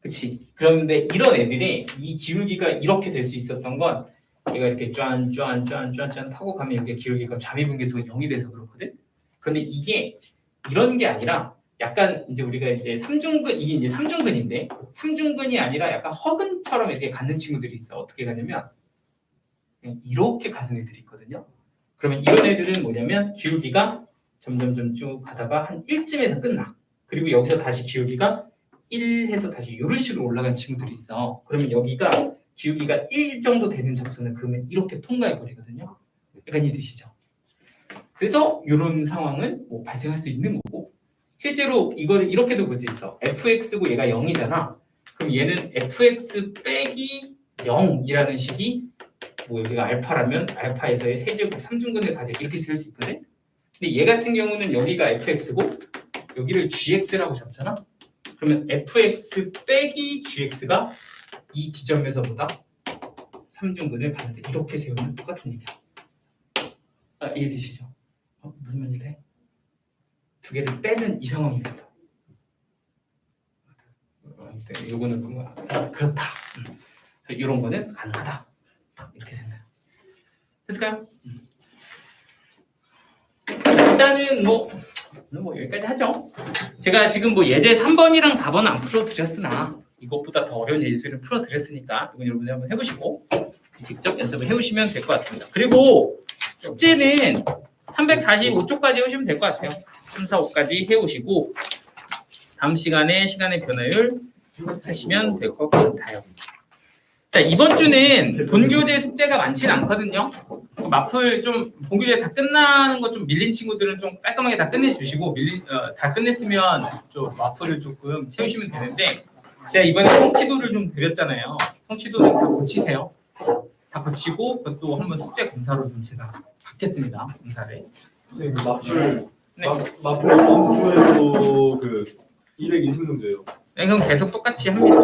[SPEAKER 1] 그치? 그런데 이런 애들이 이 기울기가 이렇게 될 수 있었던 건 얘가 이렇게 짠 타고 가면 여기 기울기가 잠입분계수가 0이 돼서 그렇거든? 근데 이게 이런 게 아니라 약간 이제 우리가 이제 삼중근, 이게 이제 삼중근인데 삼중근이 아니라 약간 허근처럼 이렇게 갖는 친구들이 있어. 어떻게 가냐면 그냥 이렇게 가는 애들이 있거든요. 그러면 이런 애들은 뭐냐면 기울기가 점점 쭉 가다가 한 1쯤에서 끝나. 그리고 여기서 다시 기울기가 1 해서 다시 이런 식으로 올라가는 친구들이 있어. 그러면 여기가 기울기가 1 정도 되는 접선을 그러면 이렇게 통과해 버리거든요. 약간 이해되시죠? 그래서 이런 상황은 뭐 발생할 수 있는 거고, 실제로 이거를 이렇게도 볼 수 있어. fx고 얘가 0이잖아. 그럼 얘는 fx 빼기 0이라는 식이 뭐 여기가 알파라면 알파에서의 세제곱 3중근을 가져 이렇게 쓸 수 있거든. 근데 얘 같은 경우는 여기가 fx고 여기를 gx라고 잡잖아. 그러면 fx 빼기 gx가 이 지점에서보다 3중근을 가는데 이렇게 세우면 똑같은 얘기야. 이해되시죠? 무슨 말인지 해? 두 개를 빼면 이 상황입니다. 요거는 그렇다. 이런 거는 가능하다. 이렇게 생각. 됐을까요? 일단은 뭐 여기까지 하죠. 제가 지금 뭐 예제 3번이랑 4번은 안 풀어드렸으나 이것보다 더 어려운 예제들을 풀어드렸으니까 이건 여러분들 한번 해보시고 직접 연습을 해오시면 될 것 같습니다. 그리고 숙제는 345쪽까지 해오시면 될 것 같아요. 3, 4, 5까지 해오시고 다음 시간에 시간의 변화율 하시면 될 것 같아요. 자, 이번 주는 본교재 숙제가 많지는 않거든요. 마플 좀 본교재 다 끝나는 거 좀 밀린 친구들은 좀 깔끔하게 다 끝내주시고 다 끝냈으면 좀 마플을 조금 채우시면 되는데 제가 이번에 성취도를 좀 드렸잖아요. 성취도는 다 고치세요. 다 고치고 그것도 한번 숙제 검사로 좀 제가 받겠습니다. 검사를.
[SPEAKER 2] 네, 그 마플
[SPEAKER 1] 네.
[SPEAKER 2] 마플 다음 주에도 그 220문제예요.
[SPEAKER 1] 네, 그럼 계속 똑같이 합니다.